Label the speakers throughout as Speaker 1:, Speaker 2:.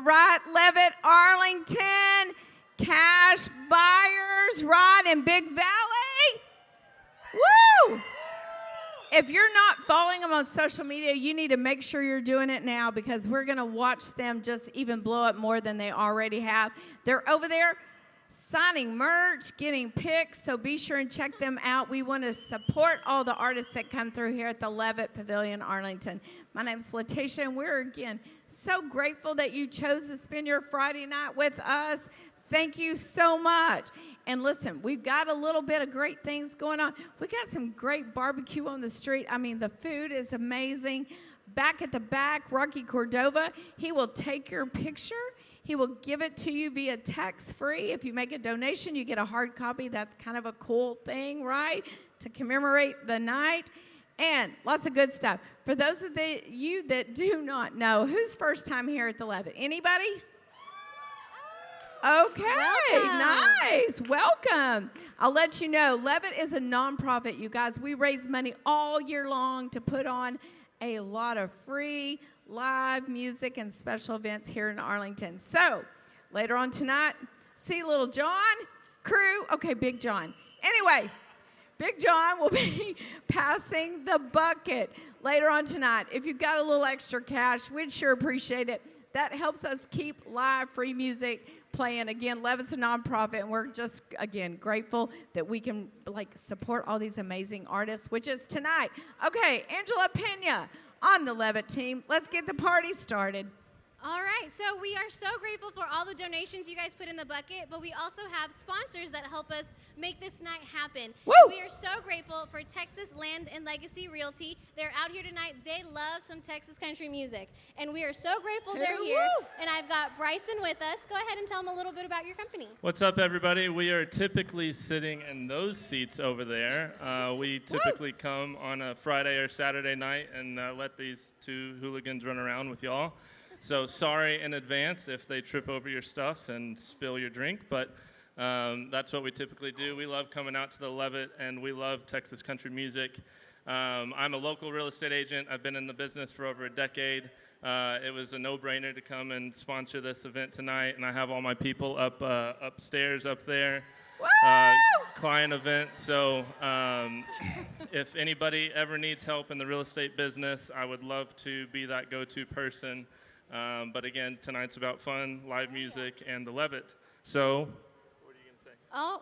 Speaker 1: right, Levitt, Arlington, Cash Buyers, right, in Big Valley. Woo! If you're not following them on social media, you need to make sure you're doing it now because we're going to watch them just even blow up more than they already have. They're over there signing merch, getting pics, so be sure and check them out. We want to support all the artists that come through here at the Levitt Pavilion, Arlington. My name's Letitia, and we're, again, so grateful that you chose to spend your Friday night with us. Thank you so much. And listen, we've got a little bit of great things going on. We got some great barbecue on the street. I mean, the food is amazing. Back at the back, Rocky Cordova, he will take your picture. He will give it to you via text-free. If you make a donation, you get a hard copy. That's kind of a cool thing, right, to commemorate the night. And lots of good stuff. For those of you that do not know, who's first time here at the Levitt? Anybody? Okay, welcome. Nice. Welcome. I'll let you know, Levitt is a nonprofit, you guys. We raise money all year long to put on a lot of free live music and special events here in Arlington. So, later on tonight, see Little John, crew. Okay, Big John. Anyway, Big John will be passing the bucket later on tonight. If you've got a little extra cash, we'd sure appreciate it. That helps us keep live free music playing. Again, Levitt's a nonprofit, and we're just, again, grateful that we can, support all these amazing artists, which is tonight. Okay, Angela Pena on the Levitt team. Let's get the party started.
Speaker 2: All right, so we are so grateful for all the donations you guys put in the bucket, but we also have sponsors that help us make this night happen.
Speaker 1: Woo!
Speaker 2: We are so grateful for Texas Land and Legacy Realty. They're out here tonight. They love some Texas country music, and we are so grateful they're here. And I've got Bryson with us. Go ahead and tell them a little bit about your company.
Speaker 3: What's up, everybody? We are typically sitting in those seats over there. We typically come on a Friday or Saturday night and let these two hooligans run around with y'all. So sorry in advance if they trip over your stuff and spill your drink, but that's what we typically do. We love coming out to the Levitt, and we love Texas country music. I'm a local real estate agent. I've been in the business for over a decade. It was a no-brainer to come and sponsor this event tonight, and I have all my people upstairs up there. Client event, so if anybody ever needs help in the real estate business, I would love to be that go-to person. But again, tonight's about fun, live music, and the Levitt. So, what are you going to say?
Speaker 2: Oh.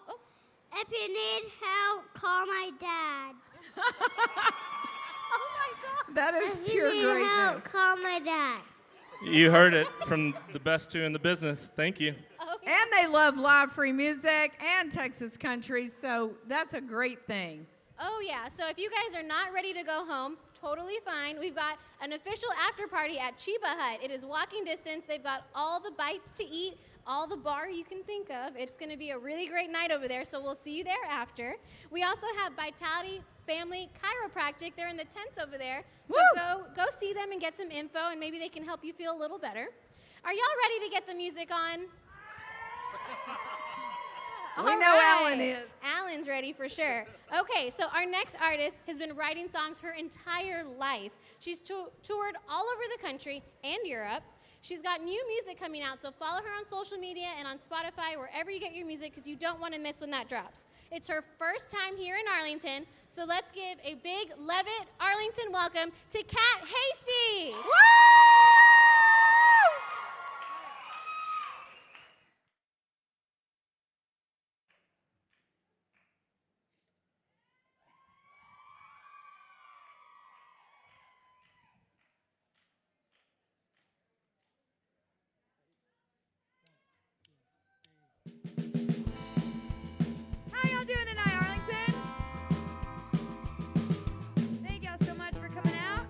Speaker 4: If you need help, call my dad.
Speaker 2: Oh, my God.
Speaker 1: That is pure
Speaker 4: If you need
Speaker 1: greatness.
Speaker 4: help, call my dad.
Speaker 3: You heard it from the best two in the business. Thank you.
Speaker 2: Okay.
Speaker 1: And they love live free music and Texas country, so that's a great thing.
Speaker 2: Oh, yeah. So if you guys are not ready to go home, totally fine. We've got an official after party at Chiba Hut. It is walking distance. They've got all the bites to eat, all the bar you can think of. It's going to be a really great night over there, so we'll see you there after. We also have Vitality Family Chiropractic. They're in the tents over there. So go see them and get some info, and maybe they can help you feel a little better. Are y'all ready to get the music on?
Speaker 1: We know Alan is.
Speaker 2: Alan's ready for sure. Okay, so our next artist has been writing songs her entire life. She's toured all over the country and Europe. She's got new music coming out, so follow her on social media and on Spotify, wherever you get your music, because you don't want to miss when that drops. It's her first time here in Arlington, so let's give a big Levitt Arlington welcome to Kat Hasty.
Speaker 1: Woo! How y'all doing tonight, Arlington? Thank y'all so much for coming out.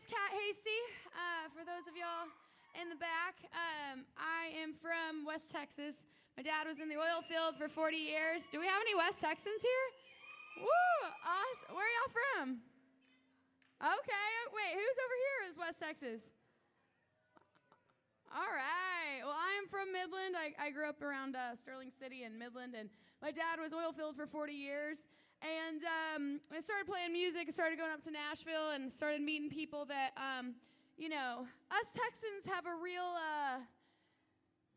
Speaker 5: is Kat Hasty. For those of y'all in the back, I am from West Texas. My dad was in the oil field for 40 years. Do we have any West Texans here? Woo! Awesome. Where are y'all from? Okay. Wait, who's over here is West Texas? All right. Well, I am from Midland. I grew up around Sterling City and Midland, and my dad was oil field for 40 years. And I started playing music. I started going up to Nashville and started meeting people that, us Texans have a real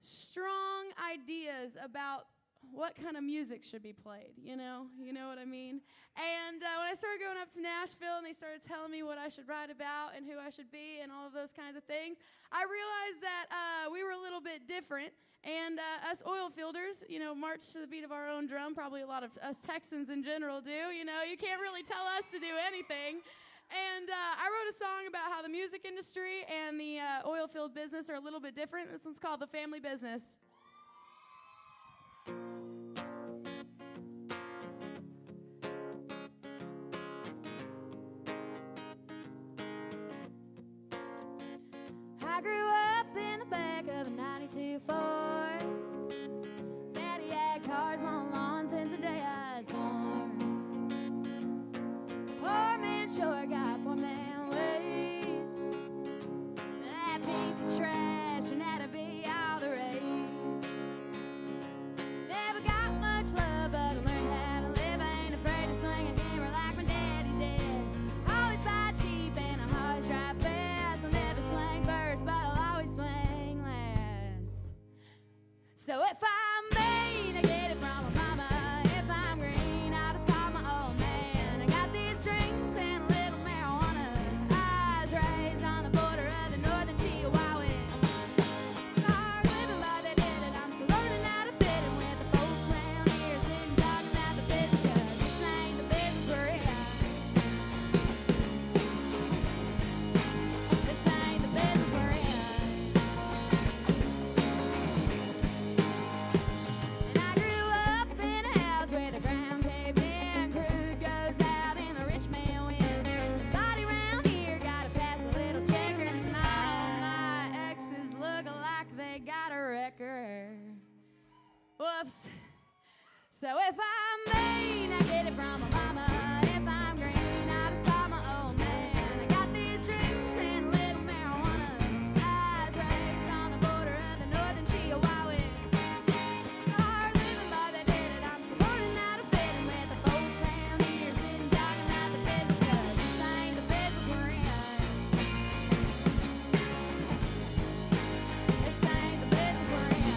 Speaker 5: strong ideas about what kind of music should be played, you know what I mean? And when I started going up to Nashville and they started telling me what I should write about and who I should be and all of those kinds of things, I realized that we were a little bit different. And us oil fielders, march to the beat of our own drum. Probably a lot of us Texans in general do. You can't really tell us to do anything. And I wrote a song about how the music industry and the oil field business are a little bit different. This one's called The Family Business. I grew up in the back of a 92 Ford. Daddy had cars on the lawn since the day I was born. Poor man sure got poor man ways. That piece of trash and that'll be all the rage. Never got much love, but I learned how to live. I ain't afraid to swing a hammer like my daddy did. Always buy cheap and I always drive fast. I'll never swing first, but I'll always swing last. So if I'm mean, I get it from my mama. If I'm green, I just call my old man. I got these strings and a little marijuana. I was raised on the border of the northern Chihuahua. It's hard living, but they did it. I'm still learning how to fit in with the folks around here, sitting talking about the business, 'cause this ain't the business we're in. This ain't the business we're in. And I grew up in a house where the ground caved in, crude goes out and the rich man wins. Body round here gotta pass a little checker, and all my exes look like they got a record. Whoops. So if I'm mean, I get it from my mama. If I'm green, I just call my old man. I got these strings and a little marijuana. I was raised on the border of the northern Chihuahua. It's hard living, but they did it. I'm still learning how to fit in with the folks around here, sitting talking about the business, 'cause this ain't the business we're in. This ain't the business we're in.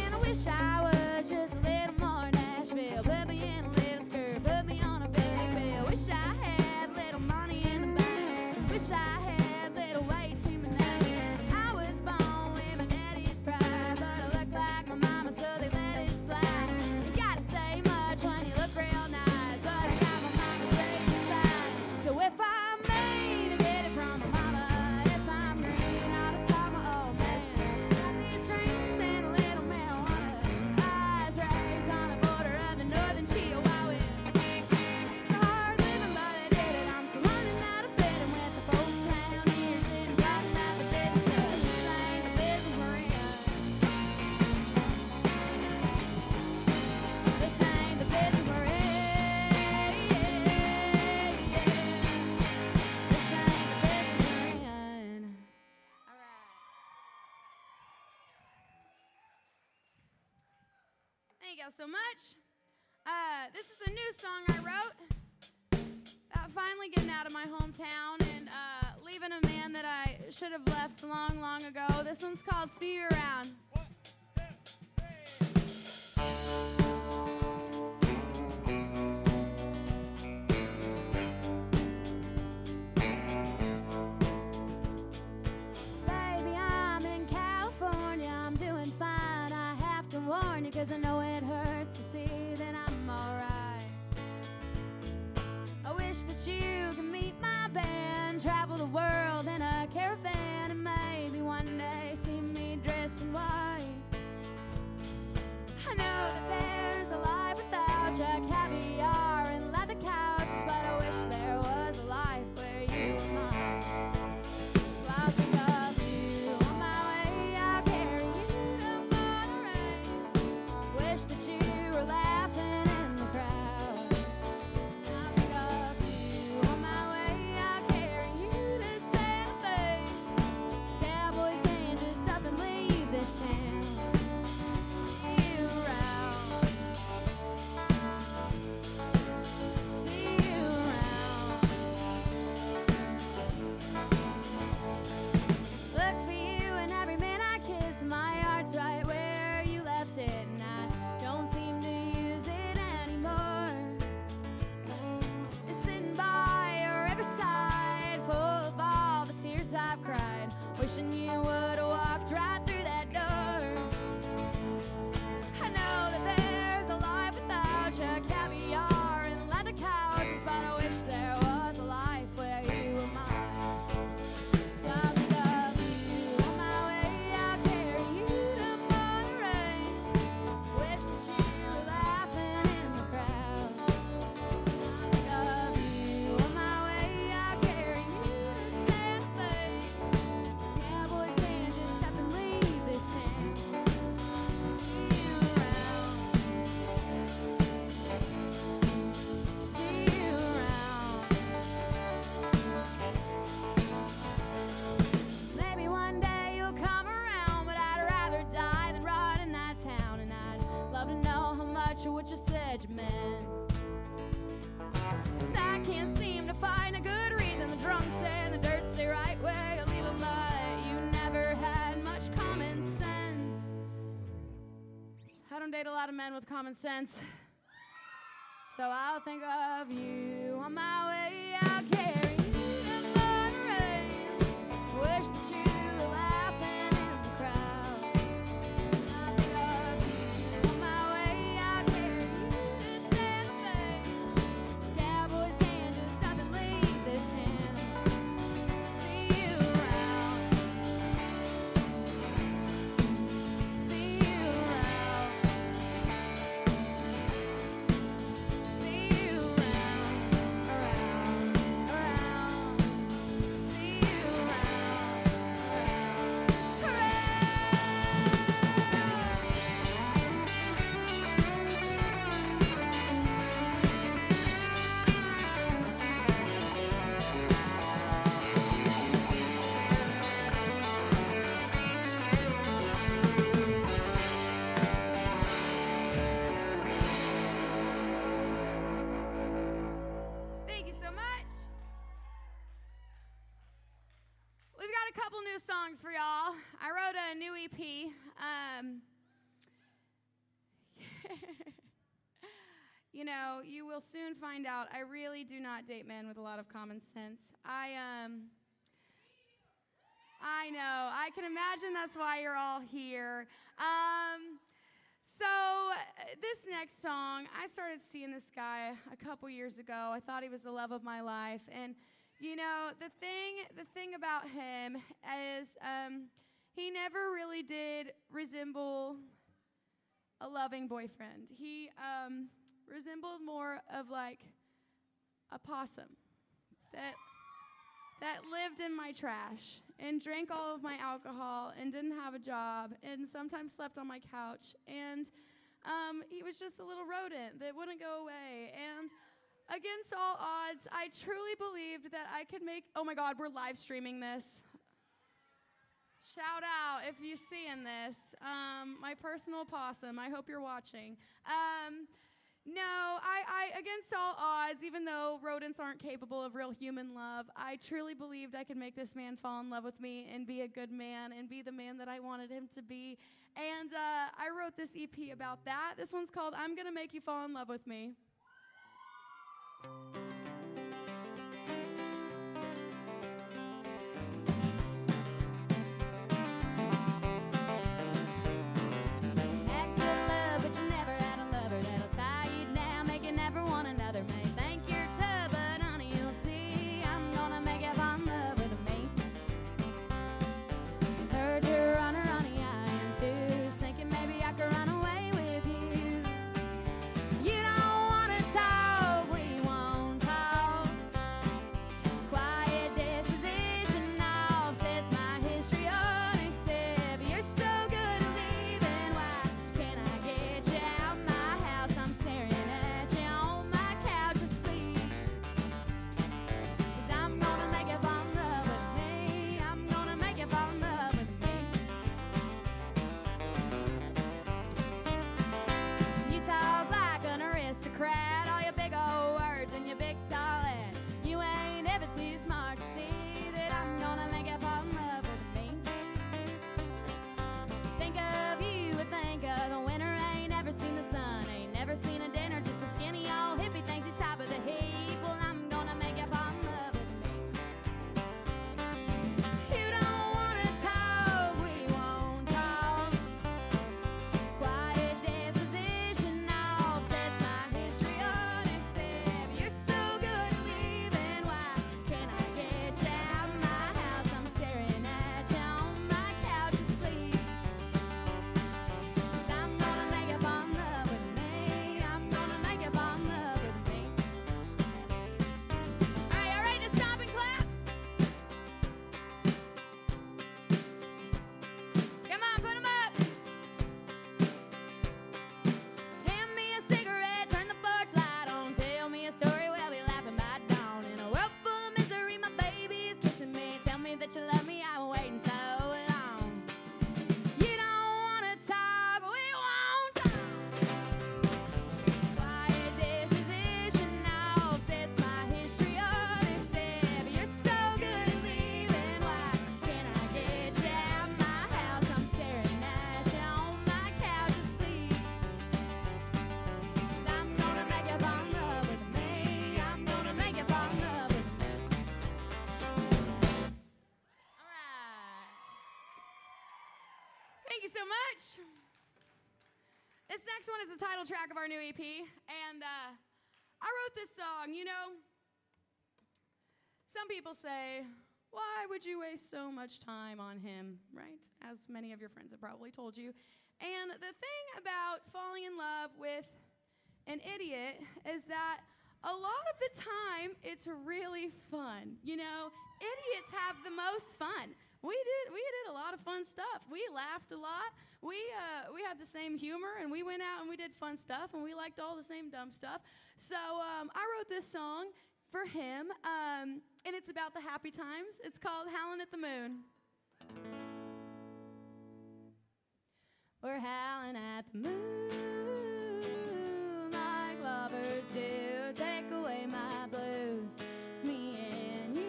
Speaker 5: And I wish I was just a little more Nashville. Put me in a little skirt, put me on a big bill. Wish I had little money in the bank. Wish I had little weight to my name. I was born with my daddy's pride, but I look like my mama, so they let it slide. You gotta say much when you look real nice, but I got my mama's great inside. So if I'm mean, I get it from my mama. If I'm green, I'll just call my old man. Got these strings and a little marijuana. I was raised on the border of the northern Chihuahua. It's hard living, but I did it. I'm still learning how to fit in with the folks around here, sitting talking about the business, 'cause this ain't the business we're in. This ain't the business we're in. This ain't the business we're in. All right. Thank y'all so much. This is a new song I wrote about finally getting out of my hometown and leaving a man that I should have left long, long ago. This one's called See You Around. Baby, I'm in California, I'm doing fine. I have to warn you, 'cause I know it hurts to see that I'm alright. I wish that you could meet my band, travel the world in a caravan, and maybe one day see me dressed in white. I know that there's a life without you, caviar and leather to what you said you meant. 'Cause I can't seem to find a good reason. The drunk say the dirt stay right where you leave 'em, but you never had much common sense. I don't date a lot of men with common sense, so I'll think of you on my way out, carrying the mud rain. Wish that you were laughing in the crowd. I'll think of you on my way out, carrying this Santa Fe. These cowboys can't just up and leave this town. See you around. See you around. See you around, around, around. See you around, around, Thank you so much. We've got a couple new songs for y'all. I wrote a new EP. You know, you will soon find out I really do not date men with a lot of common sense. I know. I can imagine that's why you're all here. So this next song, I started seeing this guy a couple years ago. I thought he was the love of my life, and you know, the thing about him is he never really did resemble a loving boyfriend. He resembled more of like a possum that lived in my trash and drank all of my alcohol and didn't have a job and sometimes slept on my couch. And he was just a little rodent that wouldn't go away. And against all odds, I truly believed that I could make, oh my God, we're live streaming this. Shout out if you're seeing this. My personal possum, I hope you're watching. No, I against all odds, even though rodents aren't capable of real human love, I truly believed I could make this man fall in love with me and be a good man and be the man that I wanted him to be. And I wrote this EP about that. This one's called I'm Gonna Make You Fall in Love with Me. Run away with you. You don't wanna talk, we won't talk.
Speaker 6: so much. This next one is the title track of our new EP, and I wrote this song. You know, some people say, why would you waste so much time on him, right? As many of your friends have probably told you. And the thing about falling in love with an idiot is that a lot of the time it's really fun. You know, idiots have the most fun. We did a lot of fun stuff. We laughed a lot. We had the same humor, and we went out and we did fun stuff, and we liked all the same dumb stuff. So I wrote this song for him, and it's about the happy times. It's called Howlin' at the Moon. We're howling at the moon like lovers do. Take away my blues. It's me and you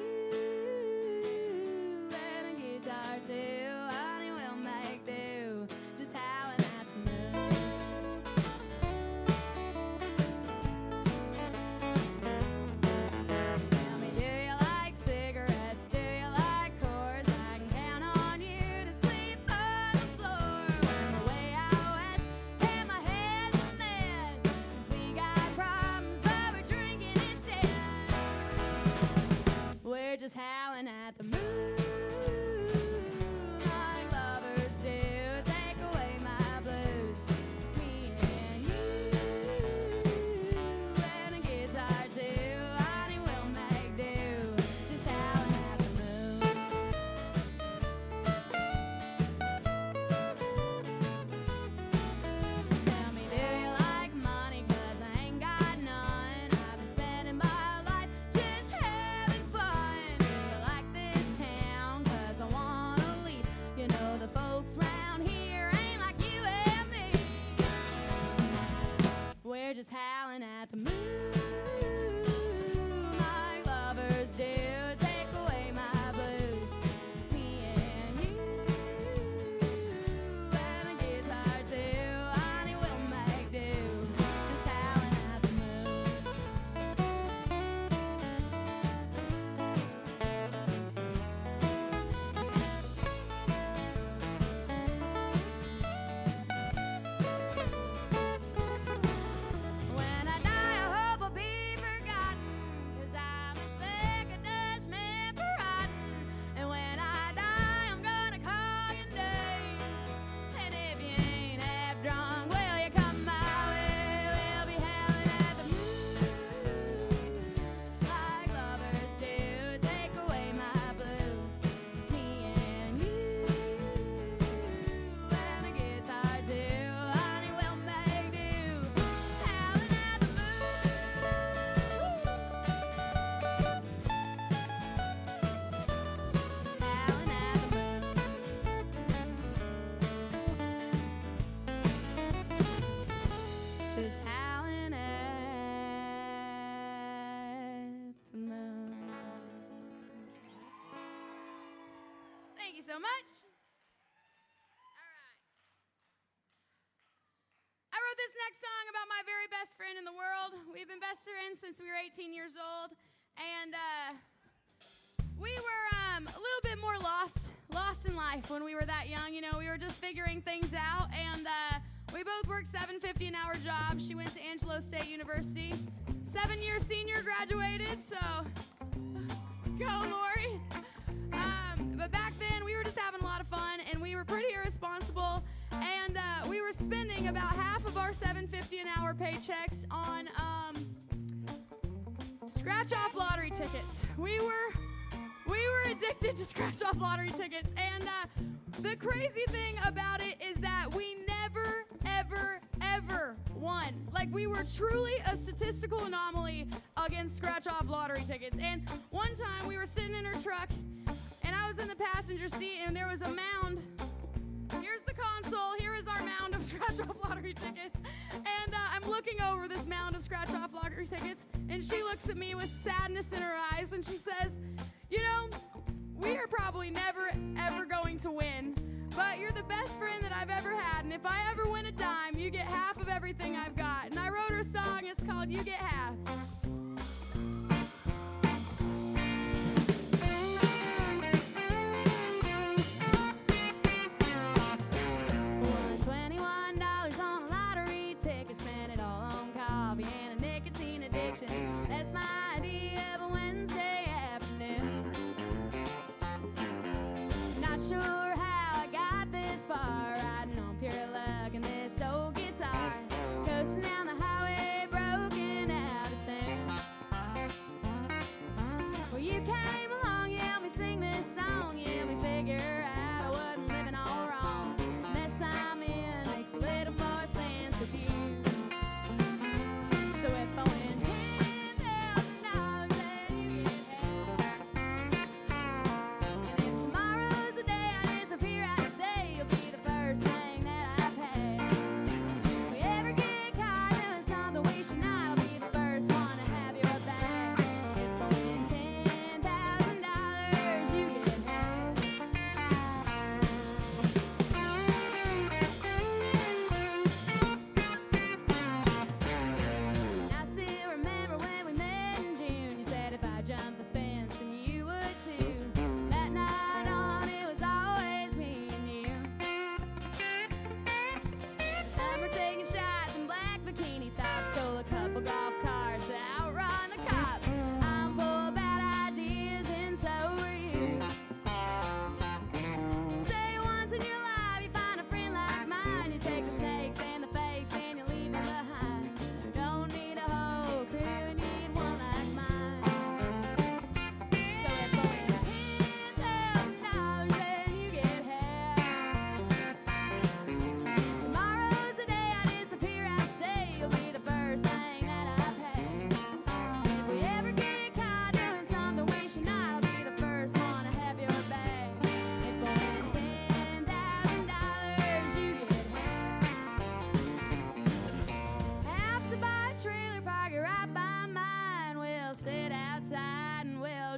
Speaker 6: and a guitar too. Honey, we'll make do. Just howling at the moon. Tell me, do you like cigarettes? Do you like chords? I can count on you to sleep on the floor. When we're way out west and my head's a mess, 'cause we got problems, but we're drinking instead. We're just howling at the moon like lovers do. Take away my blues. It's me and you and a guitar too. Honey, we'll make do. Just howling at the moon. Tell me, do you like money? 'Cause I ain't got none. I've been spending my life just having fun. Do you like this town? 'Cause I wanna leave. You know the folks round here ain't like you and me. We're just howling at the moon like lovers do. Take away my blues. It's me and you and a guitar too. Honey, we'll make do. Just howling at the moon. When I die, I hope I'll be forgotten, 'cause I'm as thick a dust man for rotten. And when I die, I'm gonna call your name. And if you ain't half drunk, will you come my way? We'll be howling at the moon like lovers do. Take away my blues. It's me and you and a guitar too. Honey, we'll make do. Just howling at the moon. Just howling at the moon. Just howling at the moon. Thank you so much. All right. I wrote this next song about my very best friend in the world. We've been best friends since we were 18 years old, and we were a little bit more lost in life when we were that young. You know, we were just figuring things out, and we both worked $7.50 an hour jobs. She went to Angelo State University, 7-year senior, graduated. So, go Lori. But back then, we were just having a lot of fun, and we were pretty irresponsible, and we were spending about half of our $7.50 an hour paychecks on scratch-off lottery tickets. We were addicted to scratch-off lottery tickets, and the crazy thing about it is that we never, ever won. Like, we were truly a statistical anomaly against scratch-off lottery tickets. And one time, we were sitting in her truck, and I was in the passenger seat, and there was a mound. Here's the console. Here is our mound of scratch-off lottery tickets. And I'm looking over this mound of scratch-off lottery tickets, and she looks at me with sadness in her eyes, and she says, you know, we are probably never, ever going to win, but you're the best friend that I've ever had, and if I ever win a dime, you get half of everything I've got. And I wrote her a song. It's called You Get Half.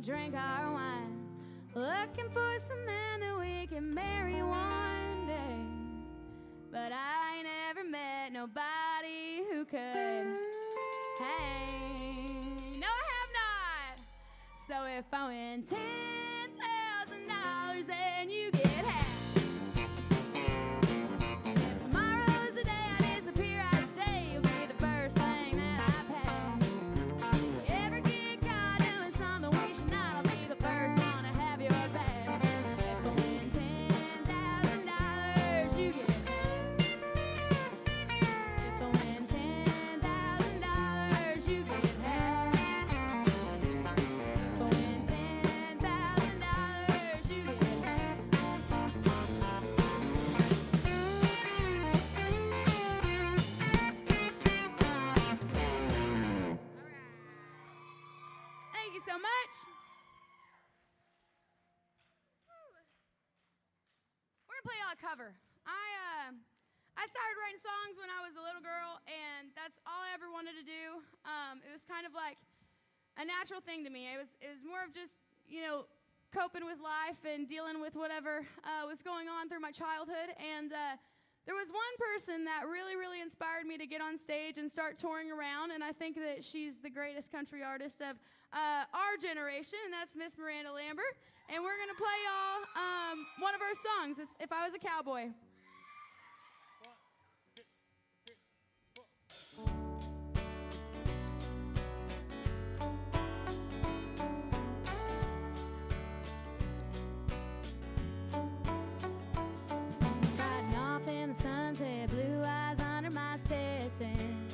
Speaker 5: drink our wine. Looking for some man that we can marry one day. But I ain't ever met nobody who could hang. No, I have not. So if I win $10,000, then you get half. If tomorrow's the day I disappear, I say you'll be the first thing that I pay. If you ever get caught doing something we should not, I'll be the first one to have your back. If I win $10,000, you get half. If I win $10,000, you get half. If I win $10,000, you get half. Thank you so much. We're gonna play y'all a cover. I started writing songs when I was a little girl, and that's all I ever wanted to do. It was kind of like a natural thing to me. It was more of just, coping with life and dealing with whatever was going on through my childhood. And there was one person that really, really inspired me to get on stage and start touring around, and I think that she's the greatest country artist of our generation, and that's Miss Miranda Lambert. And we're gonna play y'all one of her songs. It's "If I Was a Cowboy." Riding off in the sunset, blue eyes under my satin.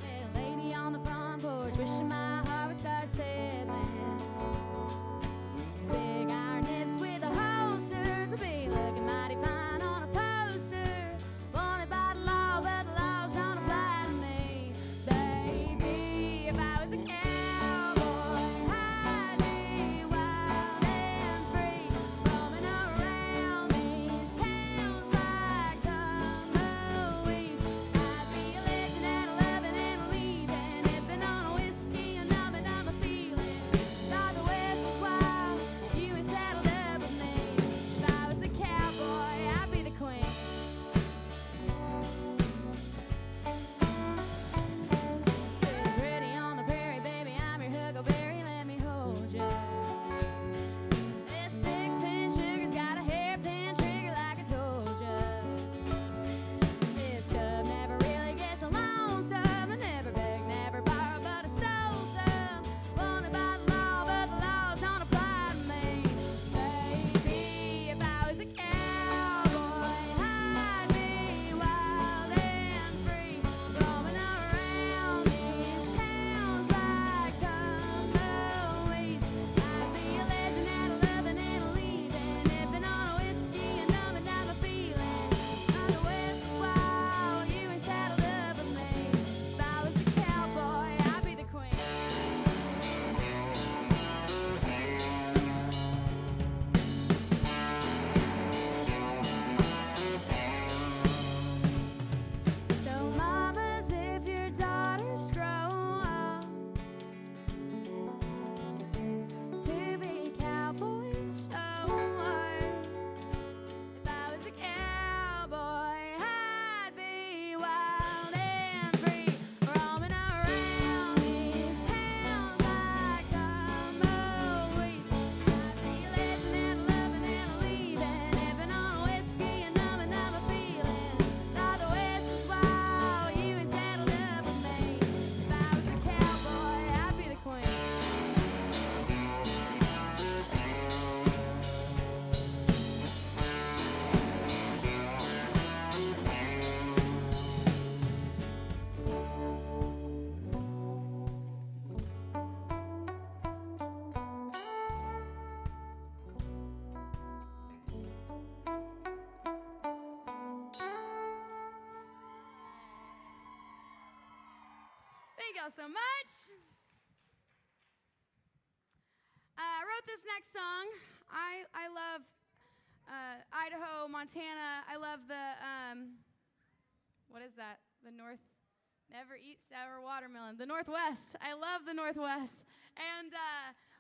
Speaker 5: Little lady on the front porch, wishing my heart would start settling. Big iron hips with the holsters, I'll be looking mighty fine on a poster. Wanted by the law, but the laws don't apply to me. Baby, if I was a cowboy, I'd be wild and free, roaming around these towns like tumbleweeds. I'd be a legend and a loving and a leaving, nipping on a whiskey and numbing down my feelings. Thought the West was wild, you ain't saddled up with me. If I was a cowboy, I'd be the queen. So pretty on the prairie, baby, I'm your huckleberry, let me hold ya. This six-pin sugar's got a hairpin trigger like I told ya. This tub never really gets lonesome. I never beg, never borrow, but I stole some. Wanted by the law, but the laws don't apply to me. Baby, if I was a cowboy, I'd be wild and free, roaming around these towns like tumbleweeds. I'd be a legend and a loving and a leaving, nipping on a whiskey and numbing down my feelings. On the West is wild, you ain't saddled up with me. If I was a cowboy, I'd be the queen. So mamas, if your daughters grow up to be cowboys, so what? If I was a cowboy, I'd be wild and free, roaming around these towns like tumbleweeds. I'd be a legend and a loving and a leaving, nipping on a whiskey and numbing down my feelings. Thought the West was wild, you ain't saddled up with me. If I was a cowboy, I'd be the queen. Thank y'all so much. I wrote this next song. I love Idaho, Montana. I love the, what is that? The North, never eat sour watermelon. The Northwest. I love the Northwest. And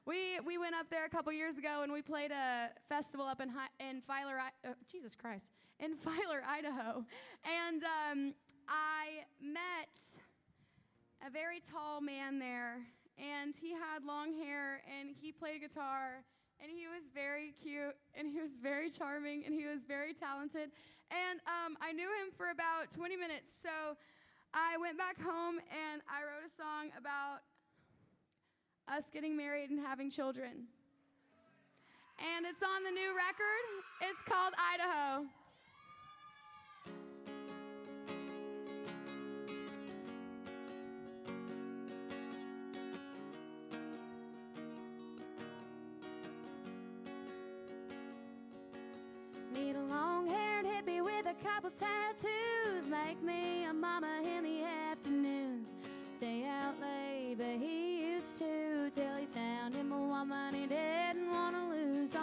Speaker 6: we went up there a couple years ago and we played a festival up in Filer, Idaho. And I met a very tall man there, and he had long hair, and he played guitar, and he was very cute, and he was very charming, and he was very talented. And I knew him for about 20 minutes, so I went back home, and I wrote a song about us getting married and having children. And it's on the new record. It's called Idaho.
Speaker 5: Meet a long-haired hippie with a couple tattoos. Make me a mama in the afternoons. Stay out late, but he used to, till he found him a woman he didn't want to lose.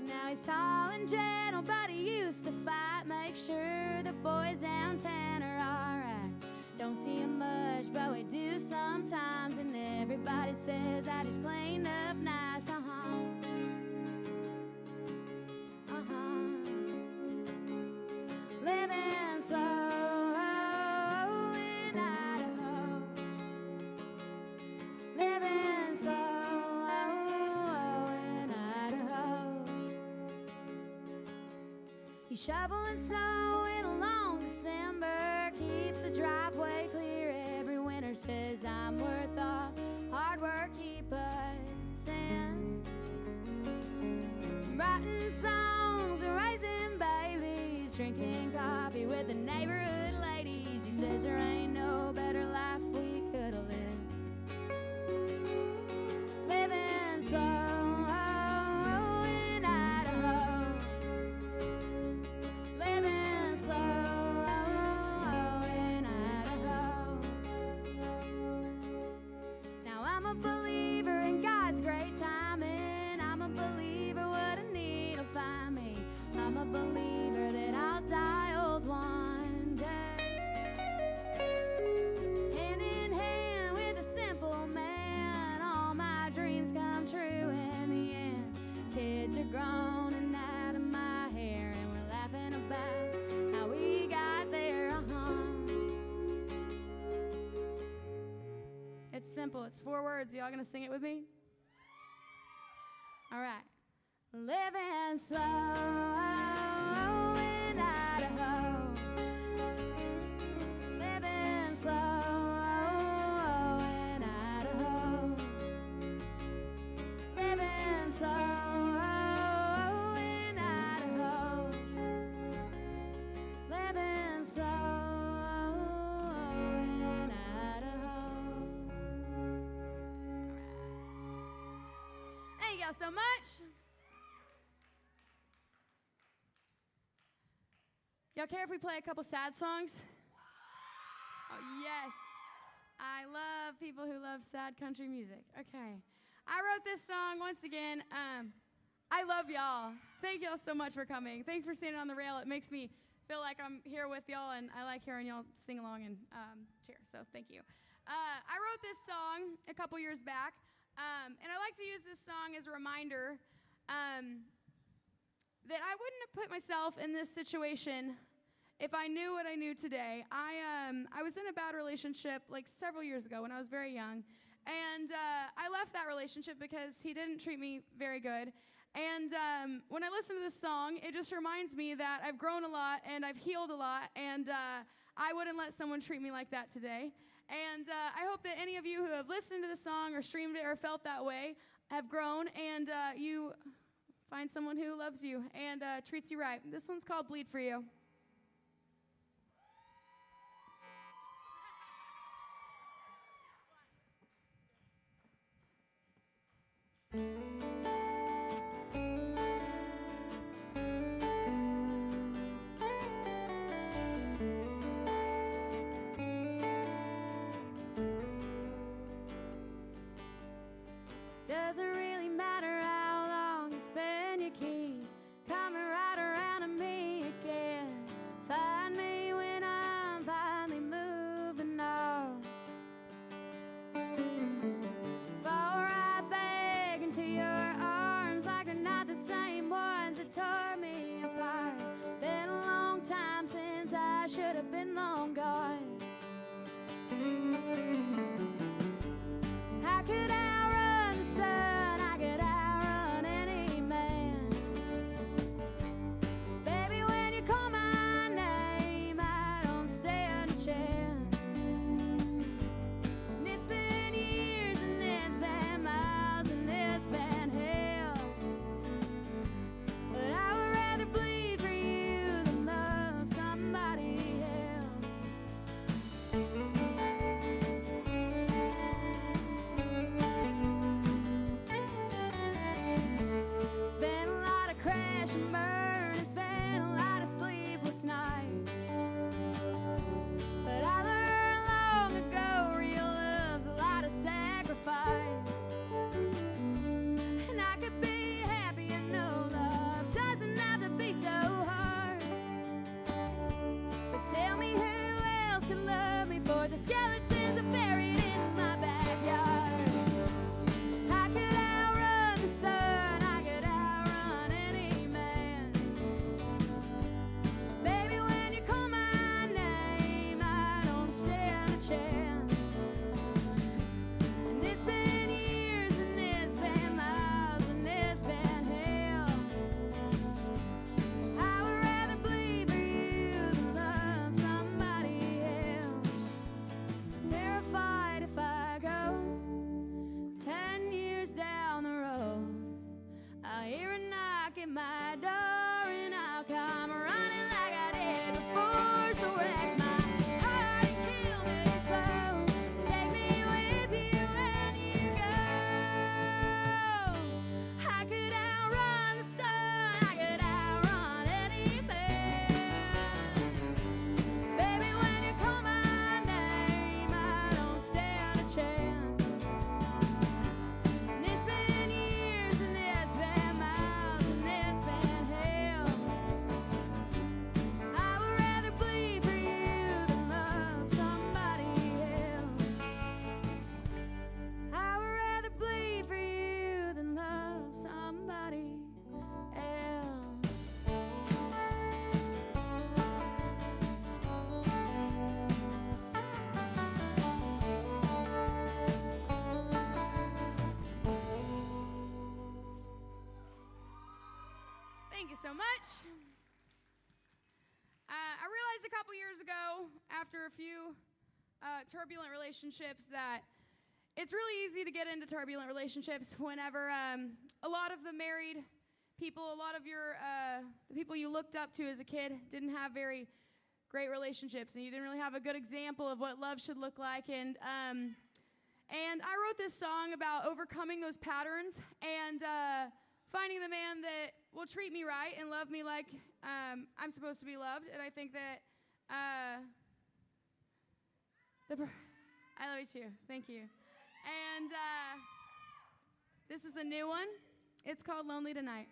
Speaker 5: Now he's tall and gentle, but he used to fight. Make sure the boys downtown are alright. Don't see him much, but we do sometimes. And everybody says that he's cleaned up nice. Living slow in Idaho. Living slow in Idaho. He's shoveling snow in a long December. Keeps the driveway clear every winter. Says I'm worth all hard work he puts in. Writing songs and raising babies, drinking coffee with the neighborhood ladies. He says there ain't no better life we could have lived. Living slow in Idaho. Living slow in Idaho. Now I'm a believer in God's great timing. I'm a believer what I need will find me. I'm a believer that I'll die old one day. Hand in hand with a simple man, all my dreams come true in the end. Kids are grown and out of my hair, and we're laughing about how we got there.
Speaker 6: It's simple. It's 4 words. Y'all gonna sing it with me? All right.
Speaker 5: Living slow in Idaho. Living slow in Idaho. Living slow in Idaho. Living slow in Idaho.
Speaker 6: Thank y'all so much. Y'all care if we play a couple sad songs? Oh, yes. I love people who love sad country music. Okay. I wrote this song once again. I love y'all. Thank y'all so much for coming. Thanks for standing on the rail. It makes me feel like I'm here with y'all, and I like hearing y'all sing along and cheer. So thank you. I wrote this song a couple years back, and I like to use this song as a reminder that I wouldn't have put myself in this situation if I knew what I knew today. I was in a bad relationship like several years ago when I was very young, and I left that relationship because he didn't treat me very good. And when I listen to this song, it just reminds me that I've grown a lot and I've healed a lot, and I wouldn't let someone treat me like that today. And I hope that any of you who have listened to the song or streamed it or felt that way have grown, and you find someone who loves you and treats you right. This one's called Bleed For You.
Speaker 5: Doesn't really matter how long it's been, you keep coming right around to me again. Find me when I'm finally moving should have been long gone. I could outrun the sun, I could outrun any man. Baby, when you call my name, I don't stand a chance. And it's been years, and it's been miles, and it's been hell. But I would rather bleed for you than love somebody else. It's been a lot of crash and burn, it's been a lot of sleepless nights. But I learned long ago real love's a lot of sacrifice. And I could be happy and know love doesn't have to be so hard. But tell me who else can love me, for the skeletons are buried in my backyard. I could outrun the sun, I could outrun any man. Baby, when you call my name, I don't stand a chance. And it's been years, and it's been miles, and it's been hell. I would rather bleed for you than love somebody else. Terrified if I go 10 years down the road, I'll hear a knock at my door, and I'll come running like I did before. So wreck my heart and kill me slow. Take me with you when you go. I could outrun the sun, I could outrun any man. Baby, when you call my name, I don't stand a chance. And it's been years, and it's been miles, and it's been hell. I would rather bleed for you than love somebody else. I would rather bleed for you than love somebody else.
Speaker 6: Thank you so much. I realized a couple years ago, after a few turbulent relationships, that it's really easy to get into turbulent relationships whenever a lot of the married people, a lot of your the people you looked up to as a kid didn't have very great relationships, and you didn't really have a good example of what love should look like. And I wrote this song about overcoming those patterns and finding the man that will treat me right and love me like I'm supposed to be loved. And I think that I love you too. Thank you. And this is a new one. It's called Lonely Tonight.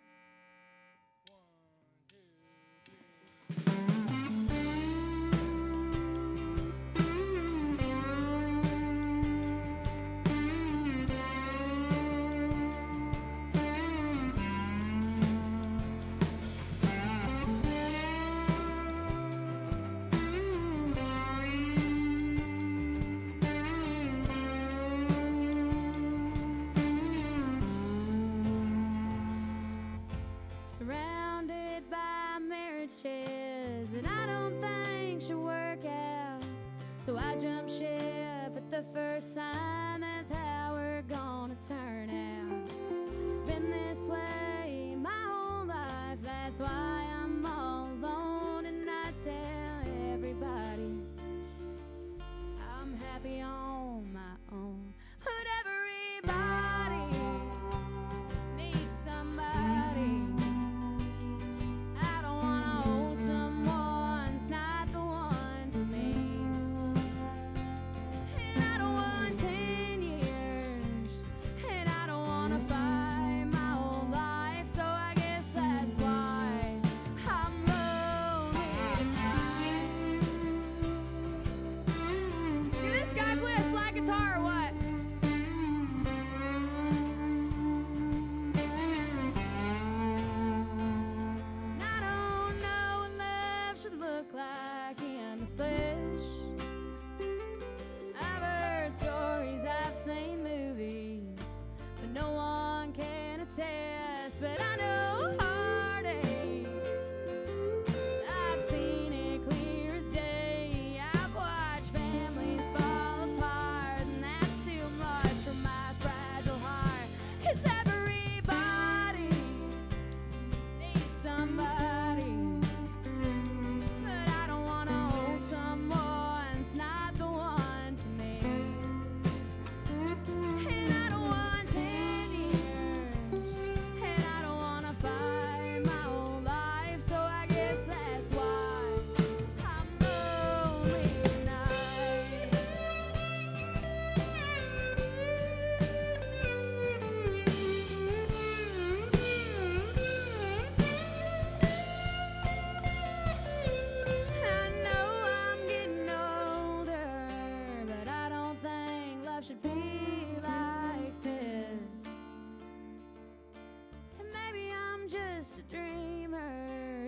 Speaker 5: just a dreamer,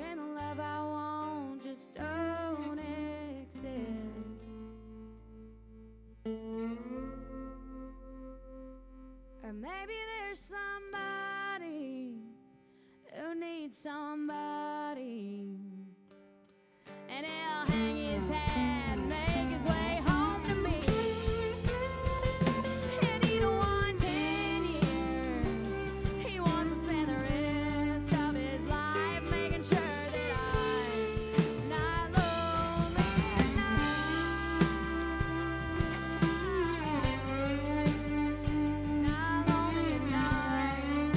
Speaker 5: and the love I want just don't exist. Or maybe there's somebody who needs somebody, and he'll hang his head and make his way home to me. And he don't want 10 years, he wants to spend the rest of his life making sure that I'm not lonely at night. Not lonely at night.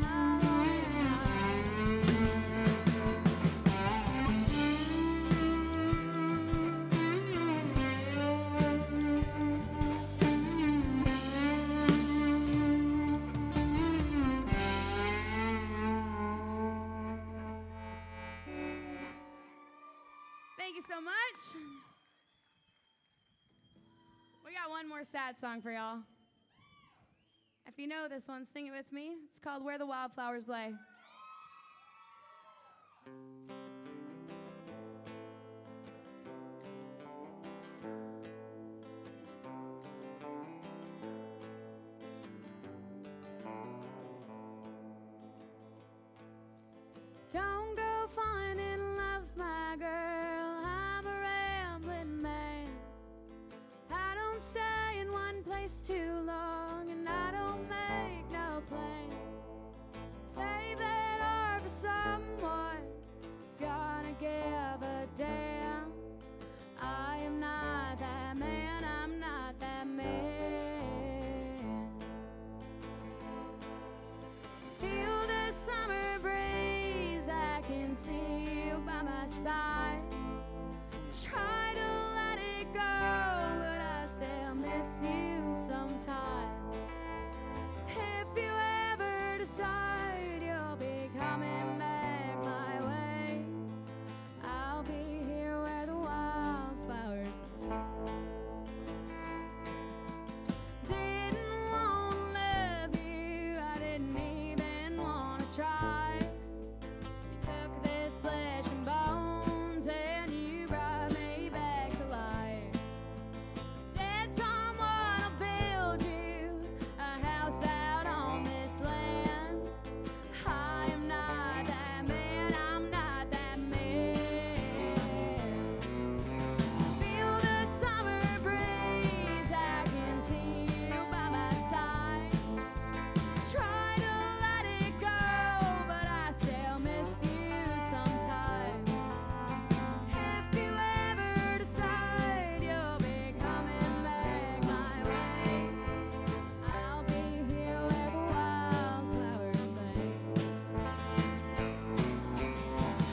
Speaker 5: Not lonely at night.
Speaker 6: Thank you so much. We got one more sad song for y'all. If you know this one, sing it with me. It's called Where the Wildflowers Lay.
Speaker 5: Don't go falling in love, my girl. I'm a rambling man. I don't stay in one place too long, and I don't make no plans. Save that all for someone who's gonna give a damn. I am not that man, I'm not that man. Feel the summer breeze, I can see you by my side. Try to let it go, but I still miss you sometimes. If you ever decide you'll be coming back my way, I'll be here where the wildflowers didn't want to love you, I didn't even want to try. You took this flesh and bones and you brought me back to life. Said someone will build you a house out on this land. I am not that man, I'm not that man. Feel the summer breeze, I can see you by my side. Try to let it go, but I still miss you sometimes. If you ever decide you'll be coming back my way, I'll be here where the wildflowers lay.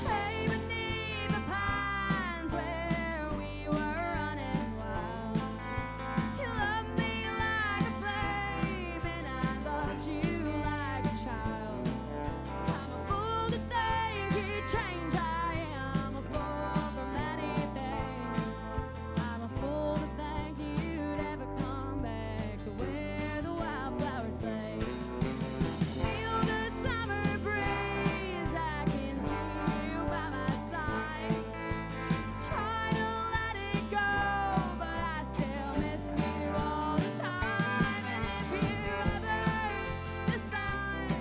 Speaker 5: Hey, beneath the pines where we were running wild, you loved me like a flame, and I loved you like a child. I'm a fool to think you'd change, I am a fool for many things. I'm a fool to think you'd ever come back to where the wildflowers lay. Feel the summer breeze, I can see you by my side. Try to let it go, but I still miss you all the time. And if you ever decide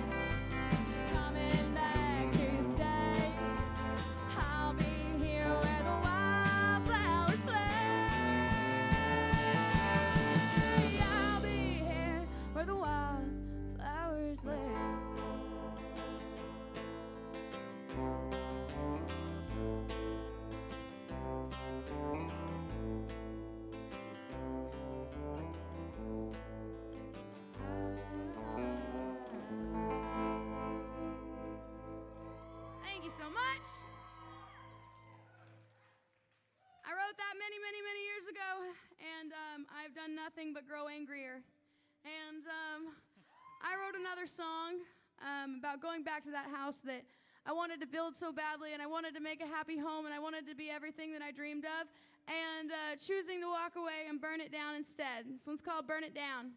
Speaker 5: coming back to stay, I'll be here where the wildflowers lay. I'll be here where the wildflowers lay.
Speaker 6: Thank you so much. I wrote that many, many, many years ago, and I've done nothing but grow angrier. And I wrote another song about going back to that house that I wanted to build so badly, and I wanted to make a happy home, and I wanted to be everything that I dreamed of, and choosing to walk away and burn it down instead. This one's called Burn It Down.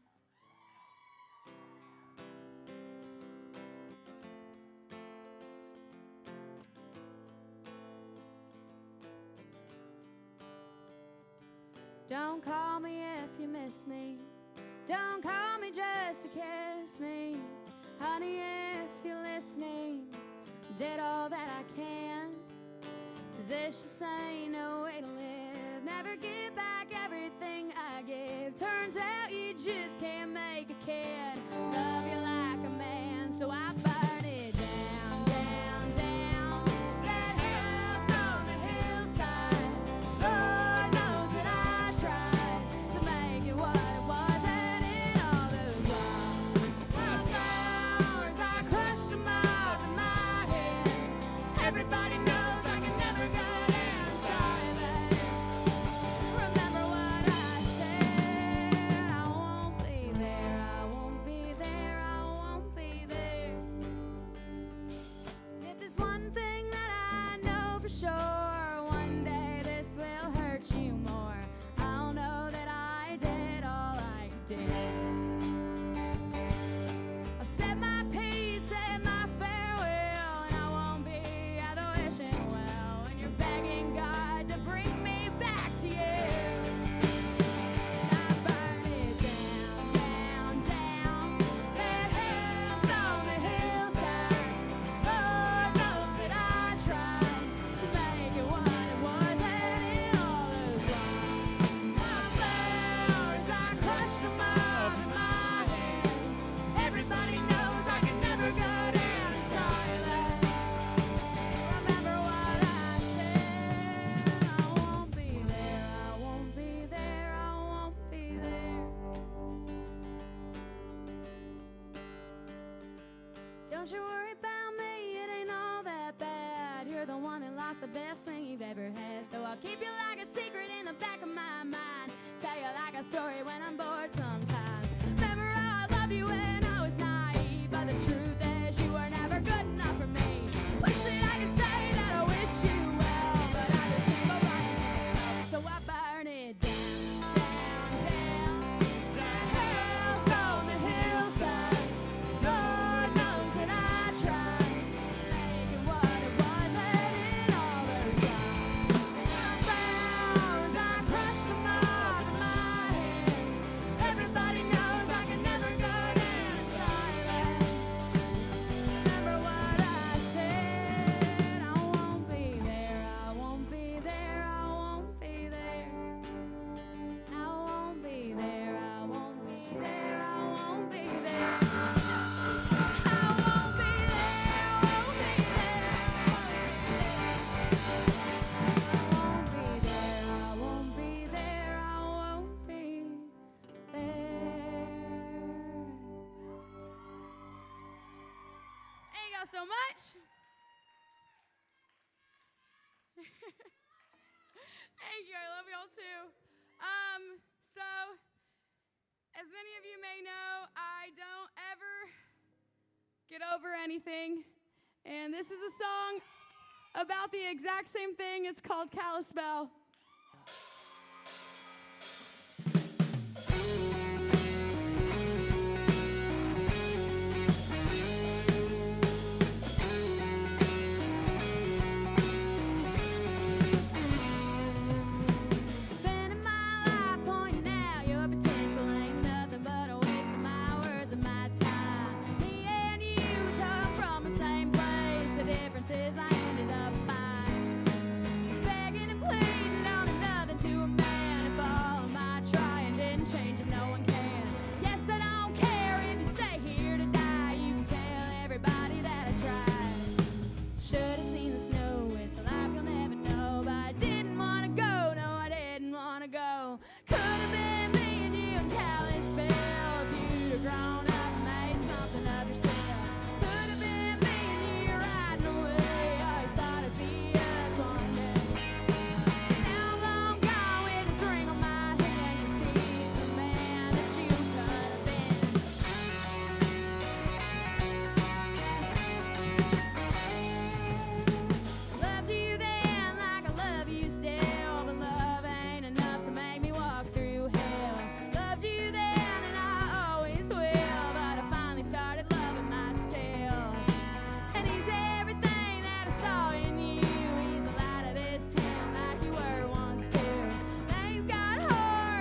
Speaker 5: Don't call me if you miss me. Don't call me just to kiss me. Honey, if you're listening, did all that I can. 'Cause this just ain't no way to live. Never give back everything I give. Turns out you just can't make a kid love you like a man. So I burn it down, down, down. That house on the hillside. Lord knows that I tried to make it what it was. And in all those wildflowers, I crushed them up in my hands. Everybody knows I can never go down silent. Remember what I said. I won't be there, I won't be there, I won't be there. If there's one thing that I know for sure, one day this will hurt you more. I'll know that I did all I did. I've said my piece, said my farewell, and I won't be at the wishing well when you're begging God to bring me back to you. And I burn it down, down, down. That house on the hillside. Lord knows that I tried to make it what it was. And in all those wildflowers, I crushed them up in my hands. Everybody knows I can never go down in silence. Remember what I said. I won't be there, I won't be there, I won't be there. Don't you worry about me, it ain't all that bad. You're the one that lost the best thing you've ever had. So I'll keep you like a secret in the back of my mind. Tell you like a story when I'm bored sometimes. Remember how I loved you when I was naive, but the truth is you were never good enough for me. Wish that I could say that I wish you well, but I just keep on lying to myself. So I burn it down, down, down. That house on the hillside. Lord knows that I tried to make it what it was. And in all those wildflowers, I crushed them up in my hands. Everybody knows I can never go down in silence. Remember what I said. I won't be there, I won't be there, I won't be there. I won't be there, I won't be there, I won't be there. I won't be there, I won't be there. I won't be there, I won't be there.
Speaker 6: Thank y'all so much. Thank you. I love y'all too. So, as many of you may know, I don't ever get over anything. And this is a song about the exact same thing. It's called Kalispell.
Speaker 5: Spending my life pointing out your potential ain't nothing but a waste of my words and my time. Me and you, we come from the same place. The difference is I ended up fine. Begging and pleading, don't do nothing to a man. If all of my trying didn't change it, no one can. Yes, I don't care if you stay here to die. You can tell everybody that I tried. Should have seen the snow, it's a life you'll never know. But I didn't want to go, no, I didn't want to go. Could have been me and you in Kalispell if you'd have grown up and made something of yourself. Could have been me and you riding away. Always thought it'd be us one day. Now I'm long gone with this ring on my hand. You see, it's the man that you could have been. Loved you then like I love you still, but love ain't enough to make me walk through hell. Loved you then and I always will, but I finally started loving myself. And he's everything that I saw in you. He's the light of this town like you were once too. Things got hard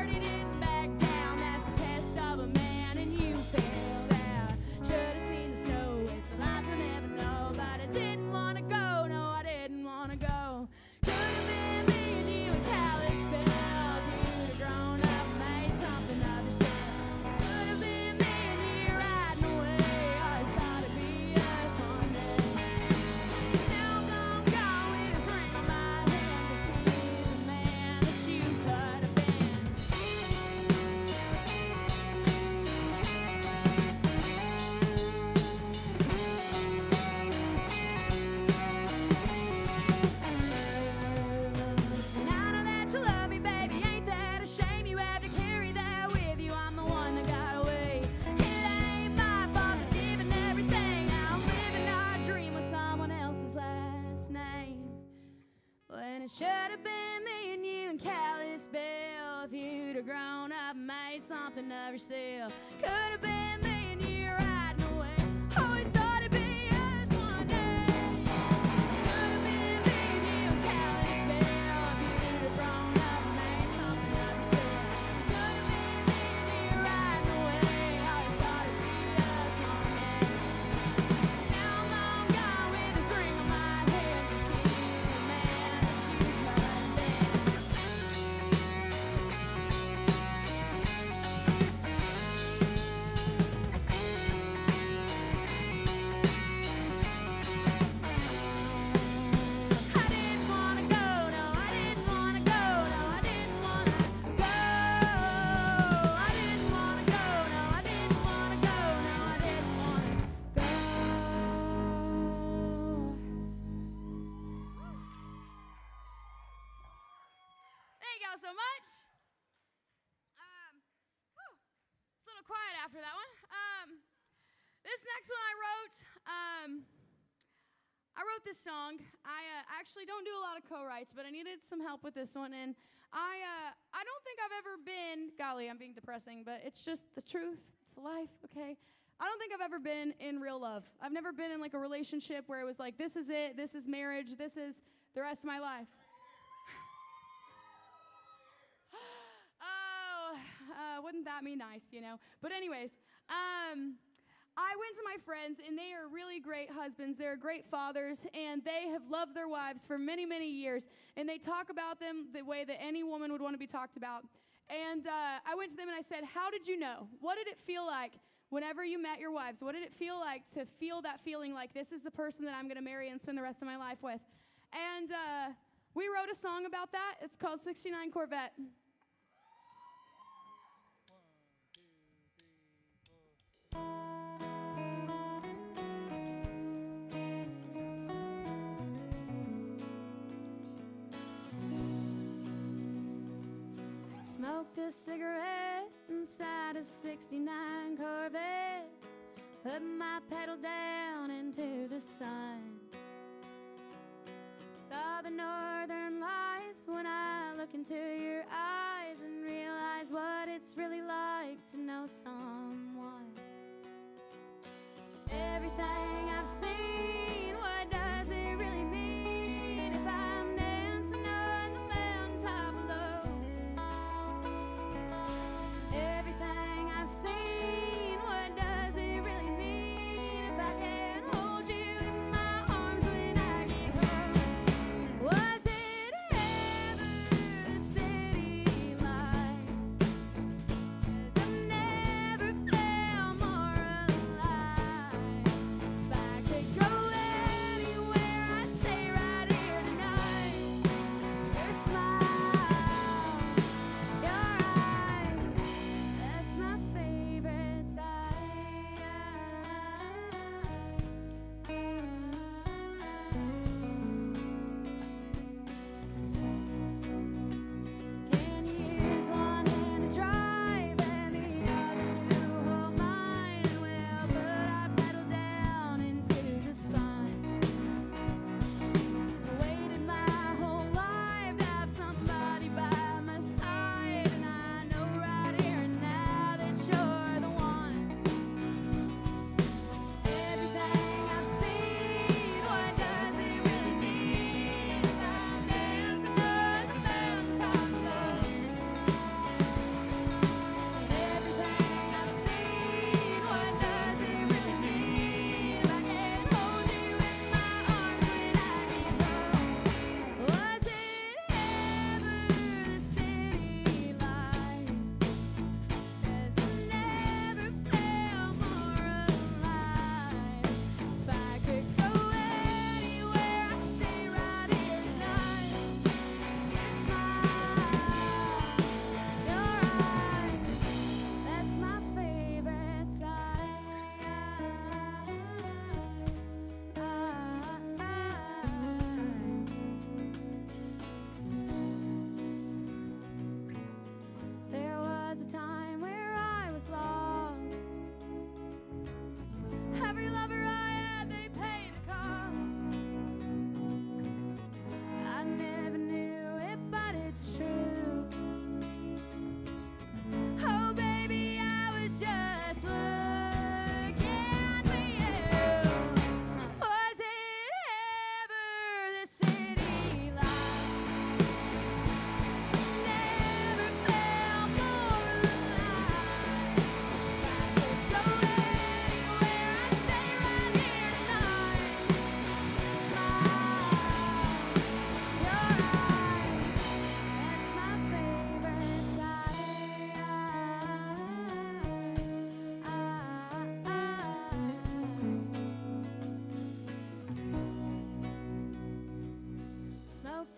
Speaker 5: When it should have been me and you and Kalispell. If you'd have grown up and made something of yourself. Could have been me and you riding away. Always thought it'd be us one day. Could have been me and you and Kalispell. If you'd have grown up and made something of yourself. Could have been me and you riding away. Always thought it'd be us one day. Now I'm long gone with this ring on my head. This is the man that you love then. I didn't wanna go, no, I didn't wanna go, no, I didn't wanna go. I didn't wanna go, no, I didn't wanna go, no, I didn't wanna go. Thank y'all so much. It's a little quiet after that one. This next one I wrote this song. I actually don't do a lot of co-writes, but I needed some help with this one, and I don't think I've ever been, golly, I'm being depressing, but it's just the truth. It's life, okay? I don't think I've ever been in real love. I've never been in like a relationship where it was like, this is it, this is marriage, this is the rest of my life. Wouldn't that be nice, you know? But anyways, I went to my friends, and they are really great husbands. They're great fathers, and they have loved their wives for many, many years, and they talk about them the way that any woman would want to be talked about. And I went to them, and I said, how did you know? What did it feel like whenever you met your wives? What did it feel like to feel that feeling like this is the person that I'm going to marry and spend the rest of my life with? And we wrote a song about that. It's called 69 Corvette. Smoked a cigarette inside a 69 Corvette. Put my pedal down into the sun. Saw the northern lights when I look into your eyes and realize what it's really like to know someone. Everything I've seen, what does it really mean if I'm dancing on the mountaintop below? Everything I've seen, what does it really mean if I can hold you in my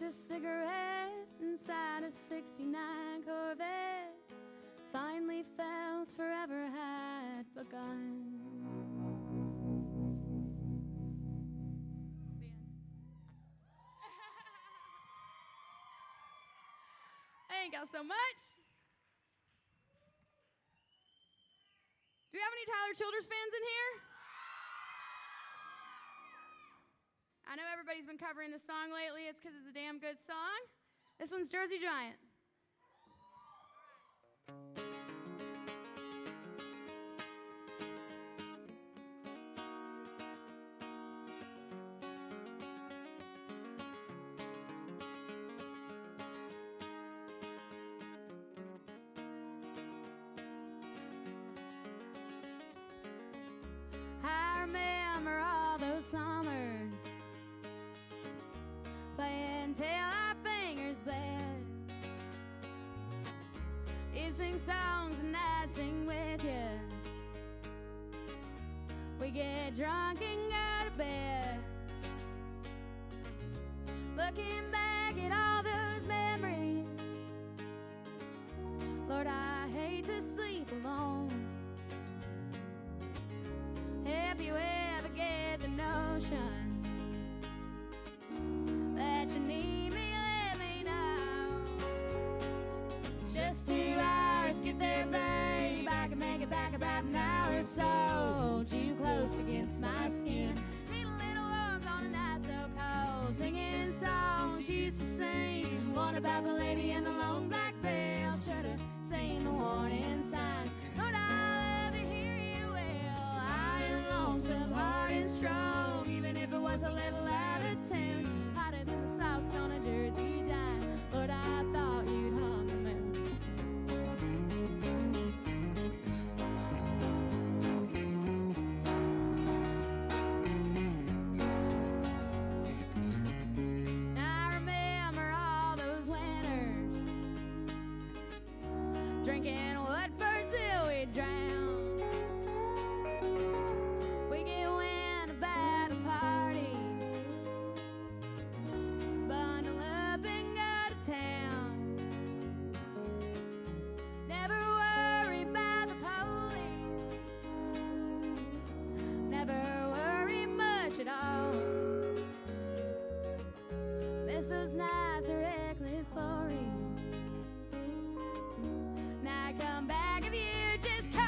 Speaker 5: a cigarette inside a 69 Corvette. Finally felt forever had begun.
Speaker 6: Thank y'all so much. Do we have any Tyler Childers fans in here? I know everybody's been covering this song lately. It's because it's a damn good song. This one's Jersey Giant.
Speaker 5: I remember all those summers playing till our fingers bled. You sing songs and I'd sing with you. We get drunk and go to bed. Looking back at all those memories, Lord, I hate to sleep alone. If you ever get the notion that you need me, let me know. Just 2 hours, get there, babe. I can make it back about an hour or so. Too close against my skin. Need a little warmth on a night so cold. Singing songs you used to sing. One about the lady in the long black veil. Should've seen the warning signs. Lord, I love to hear you well. I am lonesome, hard and strong. Even if it was a little out of tune. Hotter than the socks on a Jersey Giant. Lord, I thought you'd hung the moon. I remember all those winters, drinking Woodford till we drown. We get wind about the party, bundle up and go to town. Never worry about the police, never worry much at all. Miss those nights of reckless glory. Now come back if you just call.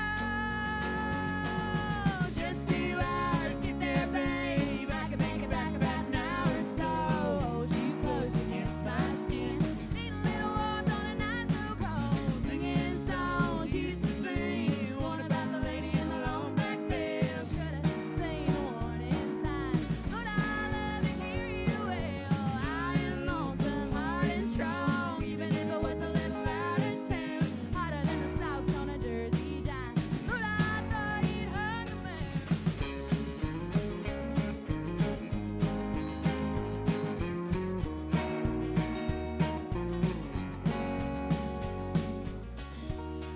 Speaker 5: Just 2 hours, get there, babe. I can make it back about an hour or so. Hold you close against my skin. Need a little warmth on a night so cold. Singing songs you used to sing. One about the lady in the long black veil. Should've seen a warning sign. Lord, I love to hear you well. I am lonesome, hard and strong. Even if it was a little out of tune. Hotter than the socks on a Jersey Giant. Lord, I thought you'd hung the moon.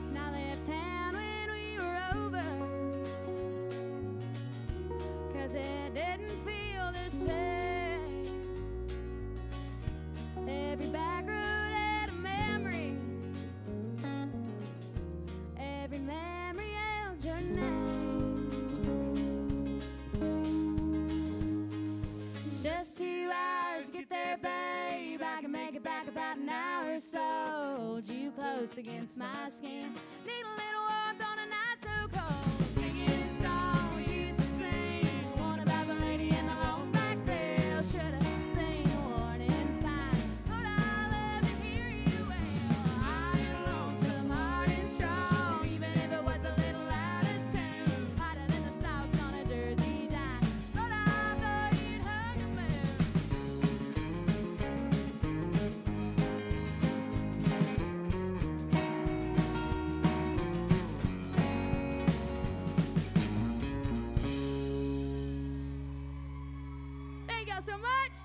Speaker 5: And I left town when we were over, 'cause it didn't feel the same. Every back road had a memory. Every memory held your name. Just 2 hours, get there, babe. I can make it back about an hour or so. Hold you close against my skin. Need a little warmth on a night so cold. Singing songs you used to sing. One about the lady in the long black veil. Should've seen a warning sign. Lord, I love to hear you well. I am lonesome, hard and strong. Even if it was a little out of tune. Hotter than the socks on a Jersey Giant. Lord, I thought you'd hung the moon. Thank y'all so much.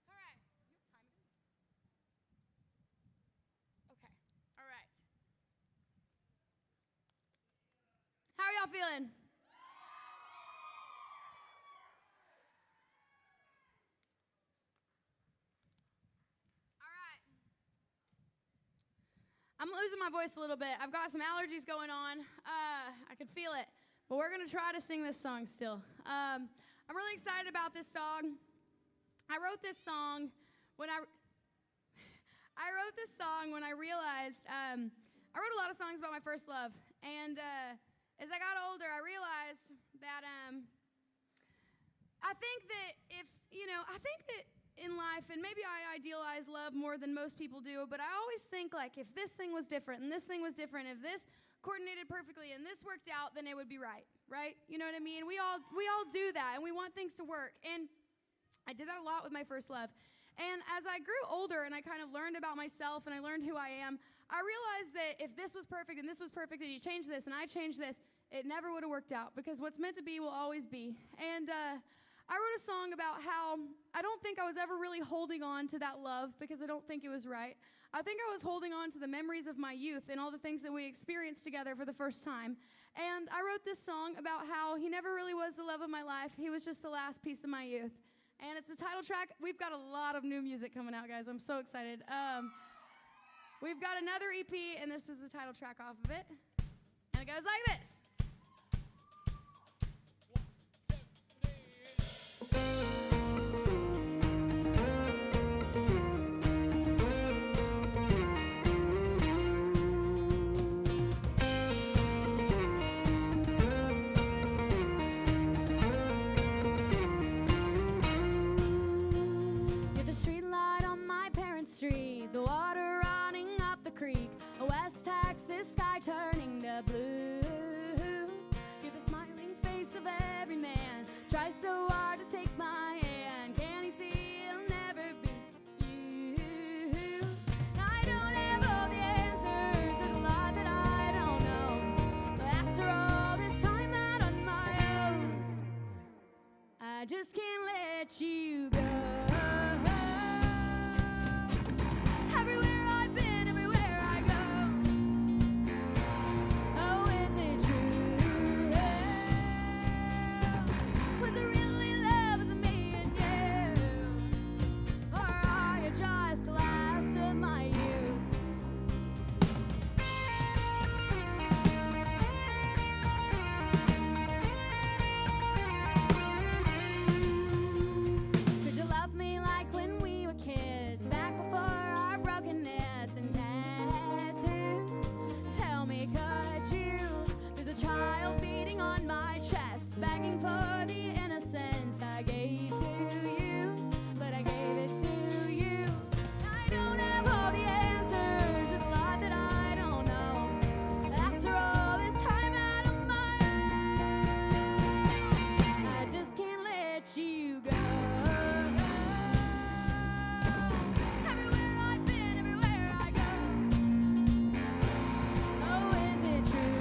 Speaker 5: All right. You know what time it is? Okay. All right. How are y'all feeling?
Speaker 6: I'm losing my voice a little bit. I've got some allergies going on. I can feel it. But we're going to try to sing this song still. I'm really excited about this song. I wrote this song when I realized I wrote a lot of songs about my first love. And as I got older, I realized that I think that in life, and maybe I idealize love more than most people do, but I always think, like, if this thing was different and this thing was different, if this coordinated perfectly and this worked out, then it would be right? You know what I mean? We all do that, and we want things to work. And I did that a lot with my first love. And as I grew older and I kind of learned about myself and I learned who I am, I realized that if this was perfect and this was perfect and you changed this and I changed this, it never would have worked out, because what's meant to be will always be. And I wrote a song about how I don't think I was ever really holding on to that love because I don't think it was right. I think I was holding on to the memories of my youth and all the things that we experienced together for the first time. And I wrote this song about how he never really was the love of my life. He was just the last piece of my youth. And it's the title track. We've got a lot of new music coming out, guys. I'm so excited. We've got another EP, and this is the title track off of it. And it goes like this.
Speaker 5: The water running up the creek, a West Texas sky turning to blue. You're the smiling face of every man, tries so hard to take my hand. Can he see it'll never be you? I don't have all the answers, there's a lot that I don't know. But after all this time out on my own, I just can't let you go. Begging for the innocence I gave to you, but I gave it to you. I don't have all the answers, there's a lot that I don't know. After all this time out on my own, I just can't let you go. Everywhere I've been, everywhere I go. Oh, is it true?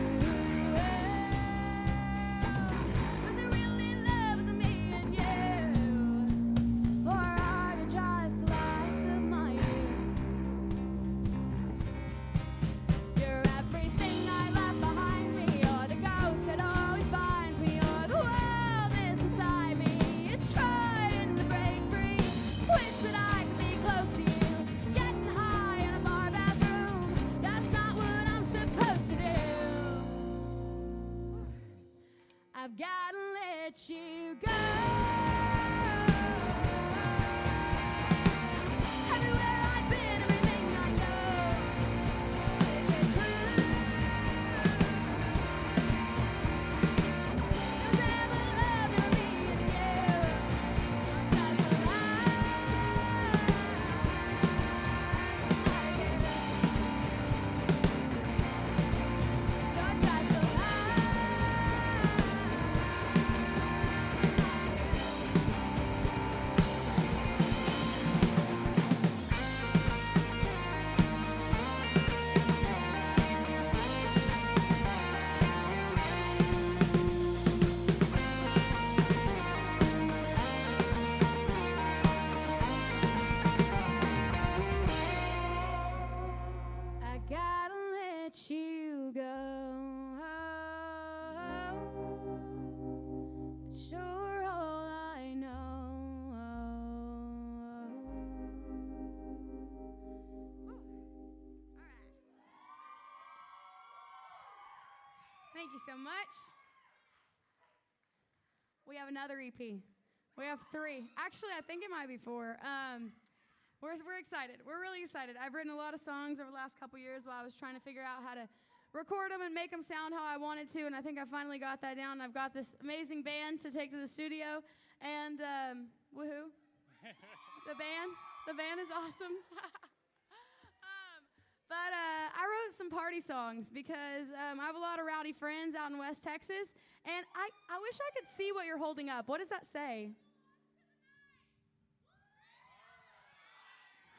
Speaker 5: I've gotta let you go. Everywhere I've been, everything I know. Is it true? You'll never love me and you. You're just a lie. You're just a lie.
Speaker 6: Thank you so much. We have another EP. We have 3. Actually, I think it might be 4. We're excited. We're really excited. I've written a lot of songs over the last couple years while I was trying to figure out how to record them and make them sound how I wanted to, and I think I finally got that down. I've got this amazing band to take to the studio, and woohoo. The band is awesome. But I wrote some party songs because I have a lot of rowdy friends out in West Texas, and I wish I could see what you're holding up. What does that say?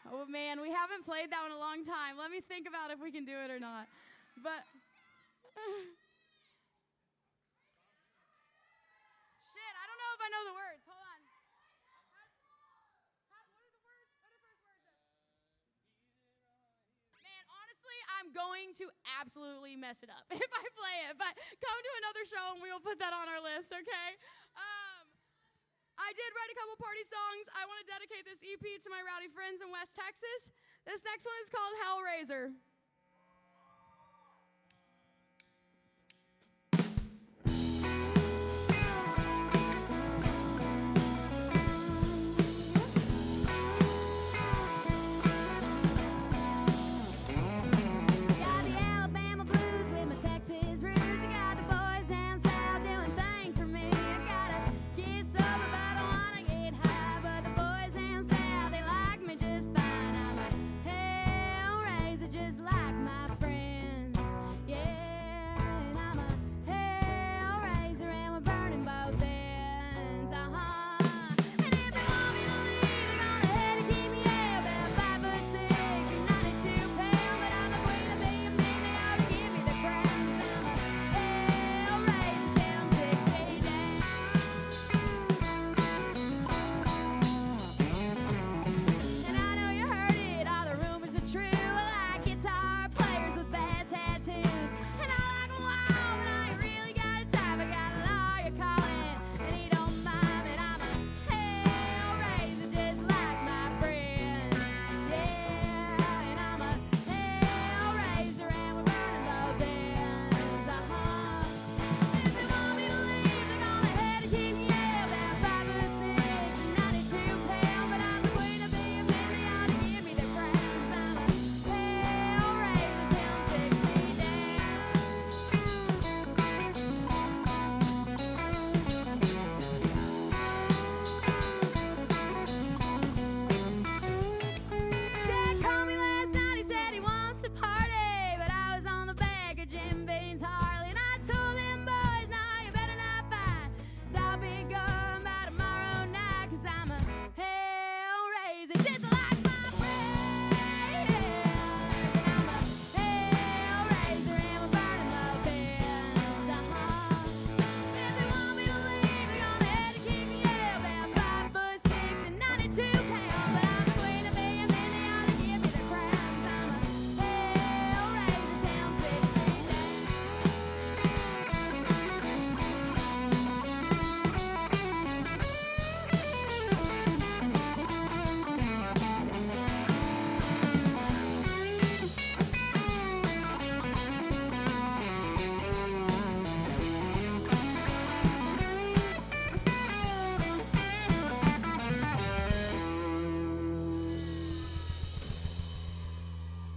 Speaker 6: Oh, man, we haven't played that one in a long time. Let me think about if we can do it or not. But, shit, I don't know if I know the words. Hold on. What are the words? What are the first words? Man, honestly, I'm going to absolutely mess it up if I play it. But come to another show and we will put that on our list, okay? I did write a couple party songs. I want to dedicate this EP to my rowdy friends in West Texas. This next one is called Hellraiser.
Speaker 5: Got the Alabama blues with my Texas roots. I got the boys down south doing things for me. I gotta get sober, but I wanna get high. But the boys down south, they like me just fine. I'm a hellraiser, just like my friends. Yeah, and I'm a hellraiser, and we're burning both ends. And if they want me to leave, they're gonna have to keep me out. About 5'6" and 92 pounds, but I'm the queen of being mean. They ought to give me the crown. 'Cause I'm a hellraiser till I'm 6 feet down. And I know you heard it, all the rumors are true. I like guitar players with bad tattoos. And I like a wild, but I ain't really got a type. I got a lawyer calling, and he don't mind that I'm a hellraiser, just like my friends. Yeah, and I'm a hellraiser, and we're burning both ends. If they want me to leave, they're gonna have to keep me out. About 5'6" and 92 pounds, but I'm the queen of being mean. They ought to give me the crown. 'Cause I'm a hellraiser till I'm 6 feet down. Jack called me last night, he said he wants to party, but I was on the back of Jim Beam's Harley, and I told them boys, nah, you better not fight, 'cause I'll be gone by tomorrow night, 'cause I'm a hellraiser, just like my friends. And I'm a hellraiser, and we're burning both ends. If they want me to leave, they're gonna have to keep me out. About 5'6" and 92 pounds, but I'm the queen of being mean. They ought to give me the crown. 'Cause I'm a hellraiser till I'm 6 feet down.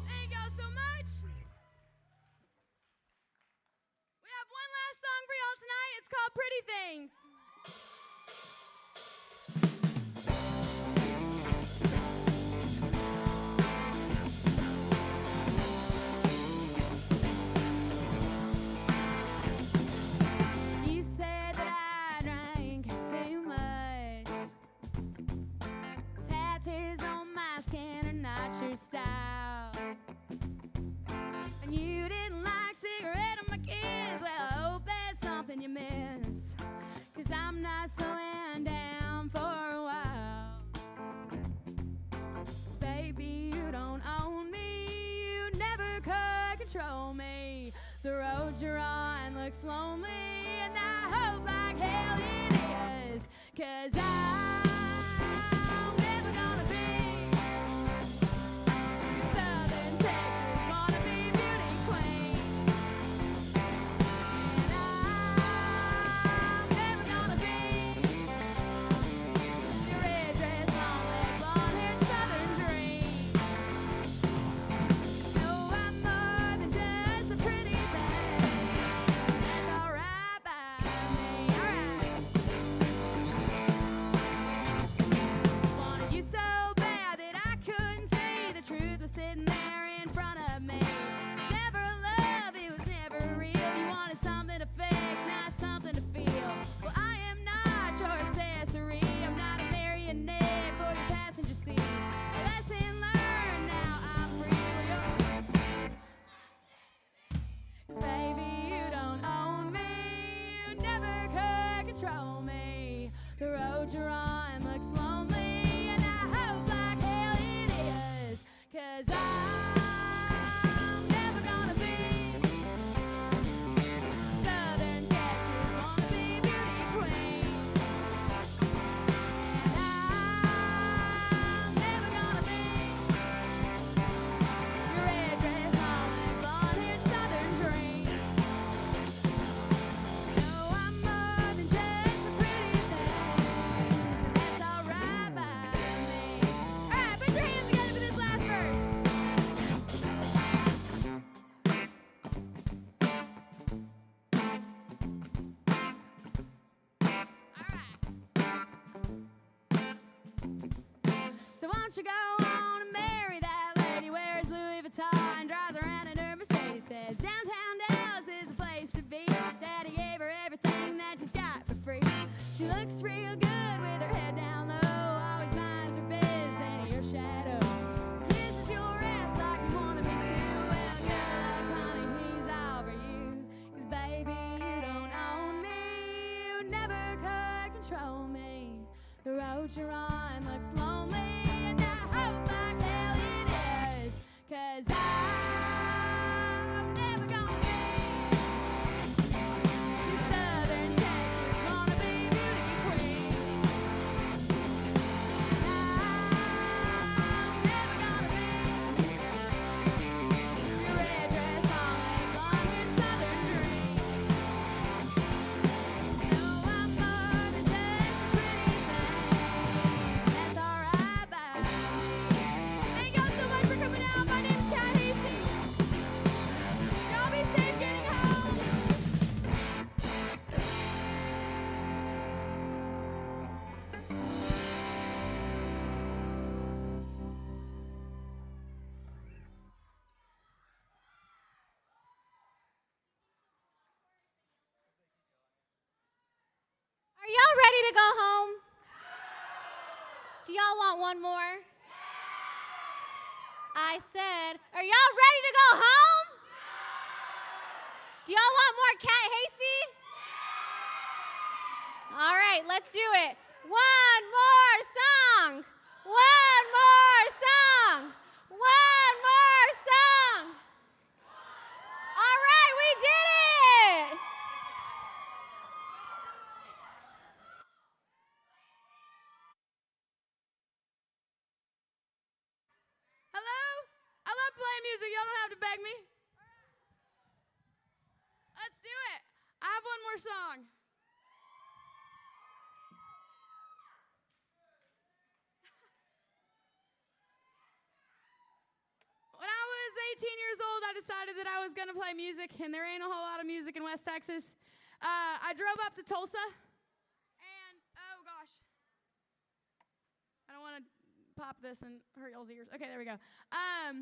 Speaker 5: Thank y'all so much. We have one last song for y'all tonight. It's called Pretty Things. You said that I drank too much. Tattoos on my skin are not your style. And you didn't like cigarette on my kids. Well, I hope that's something you miss. 'Cause I'm not slowing down for a while. 'Cause baby, you don't own me. You never could control me. The road you're on looks lonely, and I hope like hell it is. 'Cause I'm never gonna be Southern Texas wannabe beauty queen.
Speaker 6: control me. The road you're on looks lonely, and I hope like hell it is, 'cause I'm never gonna be Southern Texas wannabe beauty queen. And I'm never gonna be your red dress on and blonde-haired Southern dream. No, I'm more than just a pretty face, and that's alright by me. Alright, put your hands together for this last verse. So won't you go on and marry that lady, wears Louis Vuitton, drives around in her Mercedes, says downtown Dallas is a place to be. Daddy gave her everything that she's got for free. She looks real good with her head down low, always minds her biz and your shadow. Kisses your ass like you wanna be too. Well, good luck, honey, he's all for you. 'Cause baby, you don't own me, you never could control me. The road you're on looks lonely, and I hope like hell it is, 'cause I'm never gonna be your Southern Texas wannabe beauty queen. And I'm never gonna be your red dress on and blonde-haired Southern dream. No, I'm more than just a pretty face, that's alright by me. Thank y'all so much for coming out. My name's Hasty. Y'all be safe getting home.
Speaker 2: Are y'all ready to go home? Do y'all want one more? I said, are y'all ready to go home? Do y'all want more Cat Hasty? All right, let's do it. One more song. One more song. One more song. All right, we did it.
Speaker 6: Hello? I love playing music. Y'all don't have to beg me. Let's do it. I have one more song. When I was 18 years old, I decided that I was going to play music, and there ain't a whole lot of music in West Texas. I drove up to Tulsa, and, oh gosh. I don't want to pop this and hurt y'all's ears. Okay, there we go. I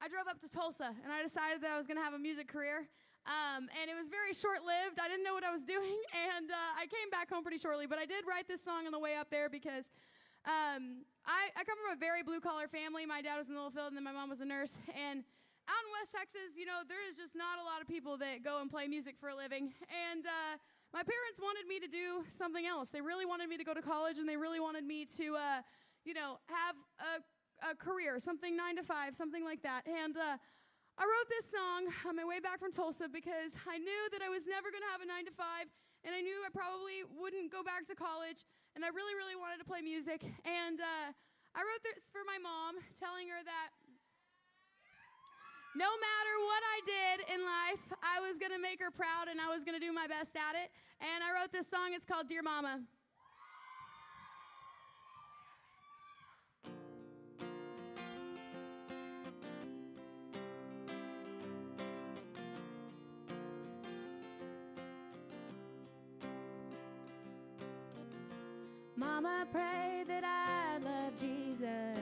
Speaker 6: drove up to Tulsa, and I decided that I was going to have a music career. And it was very short-lived. I didn't know what I was doing, and I came back home pretty shortly. But I did write this song on the way up there because I come from a very blue-collar family. My dad was in the oil field, and then my mom was a nurse. And out in West Texas, you know, there is just not a lot of people that go and play music for a living. And my parents wanted me to do something else. They really wanted me to go to college, and they really wanted me to, you know, have a career, something 9 to 5, something like that. And I wrote this song on my way back from Tulsa because I knew that I was never going to have a 9 to 5, and I knew I probably wouldn't go back to college, and I really, really wanted to play music. And I wrote this for my mom, telling her that no matter what I did in life, I was going to make her proud, and I was going to do my best at it. And I wrote this song. It's called Dear Mama. Mama prayed that I love Jesus.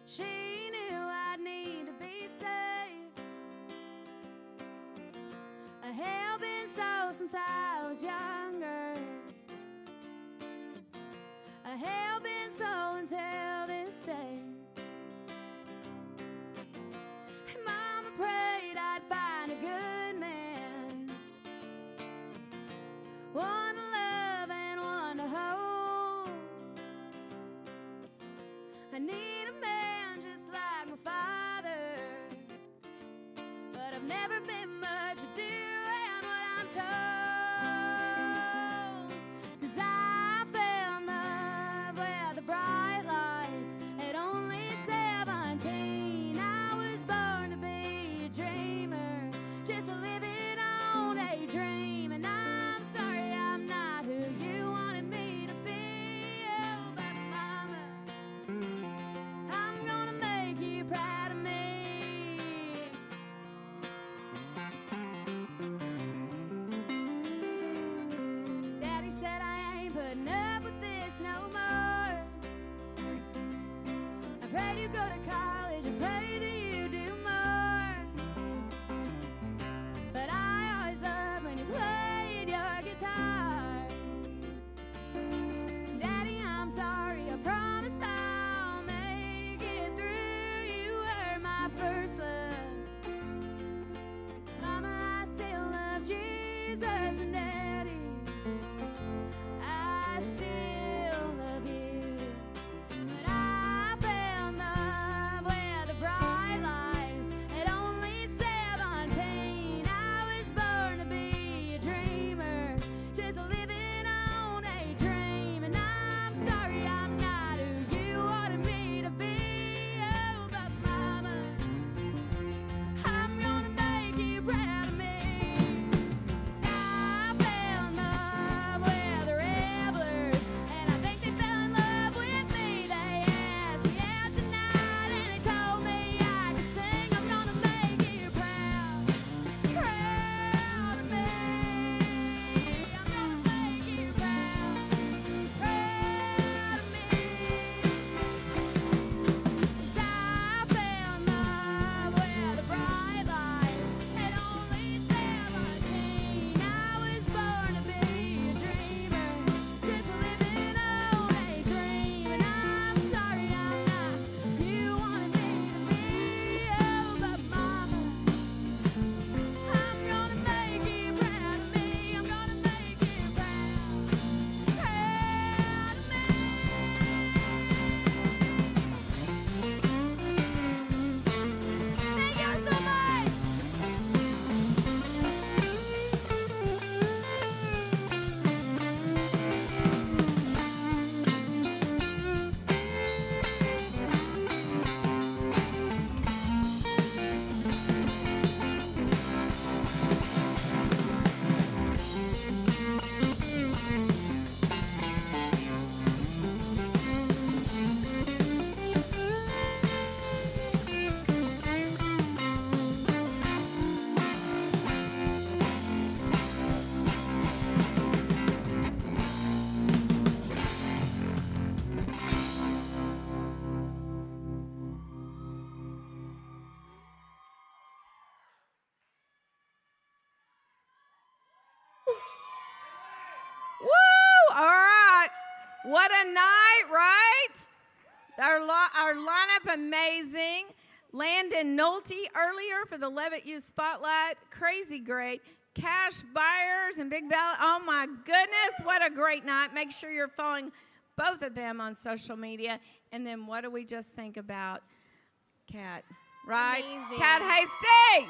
Speaker 6: She knew I'd need to be saved. A hell-bent soul since I was younger. A hell-bent soul until this day. And Mama prayed I'd find a good man
Speaker 5: when you go to college and pray that you do more. But I always love when you played your guitar. Daddy, I'm sorry, I promise I'll make it through. You were my first love. Mama, I still love Jesus, and Daddy, I still love you. But I fell in love with the bright lights at only 17. I was born to be a dreamer, just living on a dream. And I'm sorry I'm not who you wanted me to be. Oh, but Mama, I'm gonna make you proud of me. 'Cause I fell in love with the revelers, and I think they fell in love with me. They asked me out tonight, and they told me I could sing. I'm gonna make you proud of me. I'm gonna make you proud of me. 'Cause I fell in love with the bright lights at only 17. I was born to be a dreamer, just living on a dream. And I'm sorry I'm not who you wanted me to be. Oh, but Mama, I'm gonna make you proud of me. I'm gonna make you proud of me. Thank you so much.
Speaker 1: Woo! All right. What a night, right? Our lineup amazing. Landon Nolte earlier for the Levitt Youth Spotlight. Crazy great. Cash Buyers and Big Valley. Oh, my goodness. What a great night. Make sure you're following both of them on social media. And then what do we just think about Kat, right?
Speaker 2: Amazing.
Speaker 1: Kat Hasty.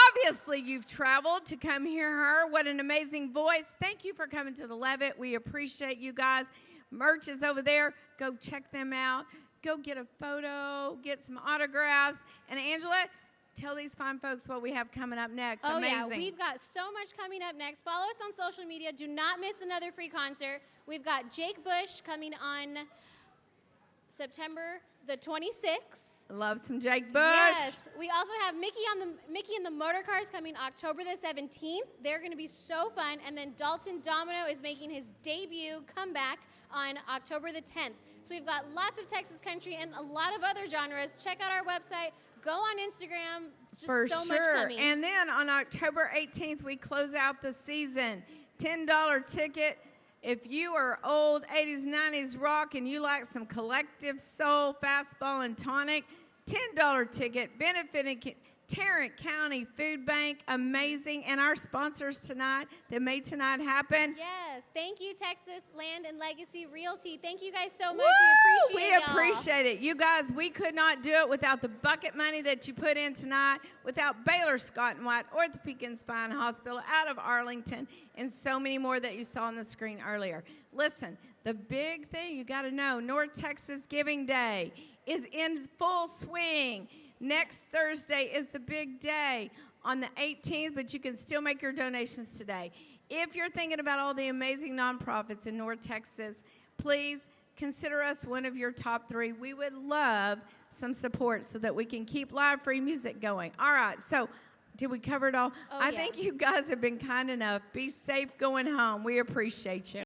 Speaker 1: Obviously, you've traveled to come hear her. What an amazing voice. Thank you for coming to the Levitt. We appreciate you guys. Merch is over there. Go check them out. Go get a photo, get some autographs. And Angela, tell these fine folks what we have coming up next.
Speaker 2: Oh,
Speaker 1: amazing.
Speaker 2: yeah, we've got so much coming up next. Follow us on social media. Do not miss another free concert. We've got Jake Bush coming on September the 26th.
Speaker 1: Love some Jake Bush.
Speaker 2: Yes. We also have Mickey and the Motor Cars coming October the 17th. They're going to be so fun. And then Dalton Domino is making his debut comeback on October the 10th. So we've got lots of Texas country and a lot of other genres. Check out our website. Go on Instagram. It's just
Speaker 1: For
Speaker 2: so
Speaker 1: sure.
Speaker 2: much coming.
Speaker 1: And then on October 18th, we close out the season. $10 ticket. If you are old 80s, 90s rock and you like some collective soul, fastball, and tonic, $10 ticket benefiting Tarrant County Food Bank. Amazing. And our sponsors tonight that made tonight happen.
Speaker 2: Yes. Thank you, Texas Land and Legacy Realty. Thank you guys so much.
Speaker 1: Woo!
Speaker 2: We appreciate
Speaker 1: We
Speaker 2: y'all.
Speaker 1: appreciate it. You guys, we could not do it without the bucket money that you put in tonight, without Baylor Scott and White, Orthopedic and Spine Hospital out of Arlington, and so many more that you saw on the screen earlier. Listen, the big thing you got to know, North Texas Giving Day is in full swing. Next Thursday is the big day on the 18th, but you can still make your donations today. If you're thinking about all the amazing nonprofits in North Texas, please consider us one of your top 3. We would love some support so that we can keep live free music going. All right, so did we cover it all?
Speaker 2: Oh,
Speaker 1: I
Speaker 2: yeah.
Speaker 1: think you guys have been kind enough. Be safe going home. We appreciate you.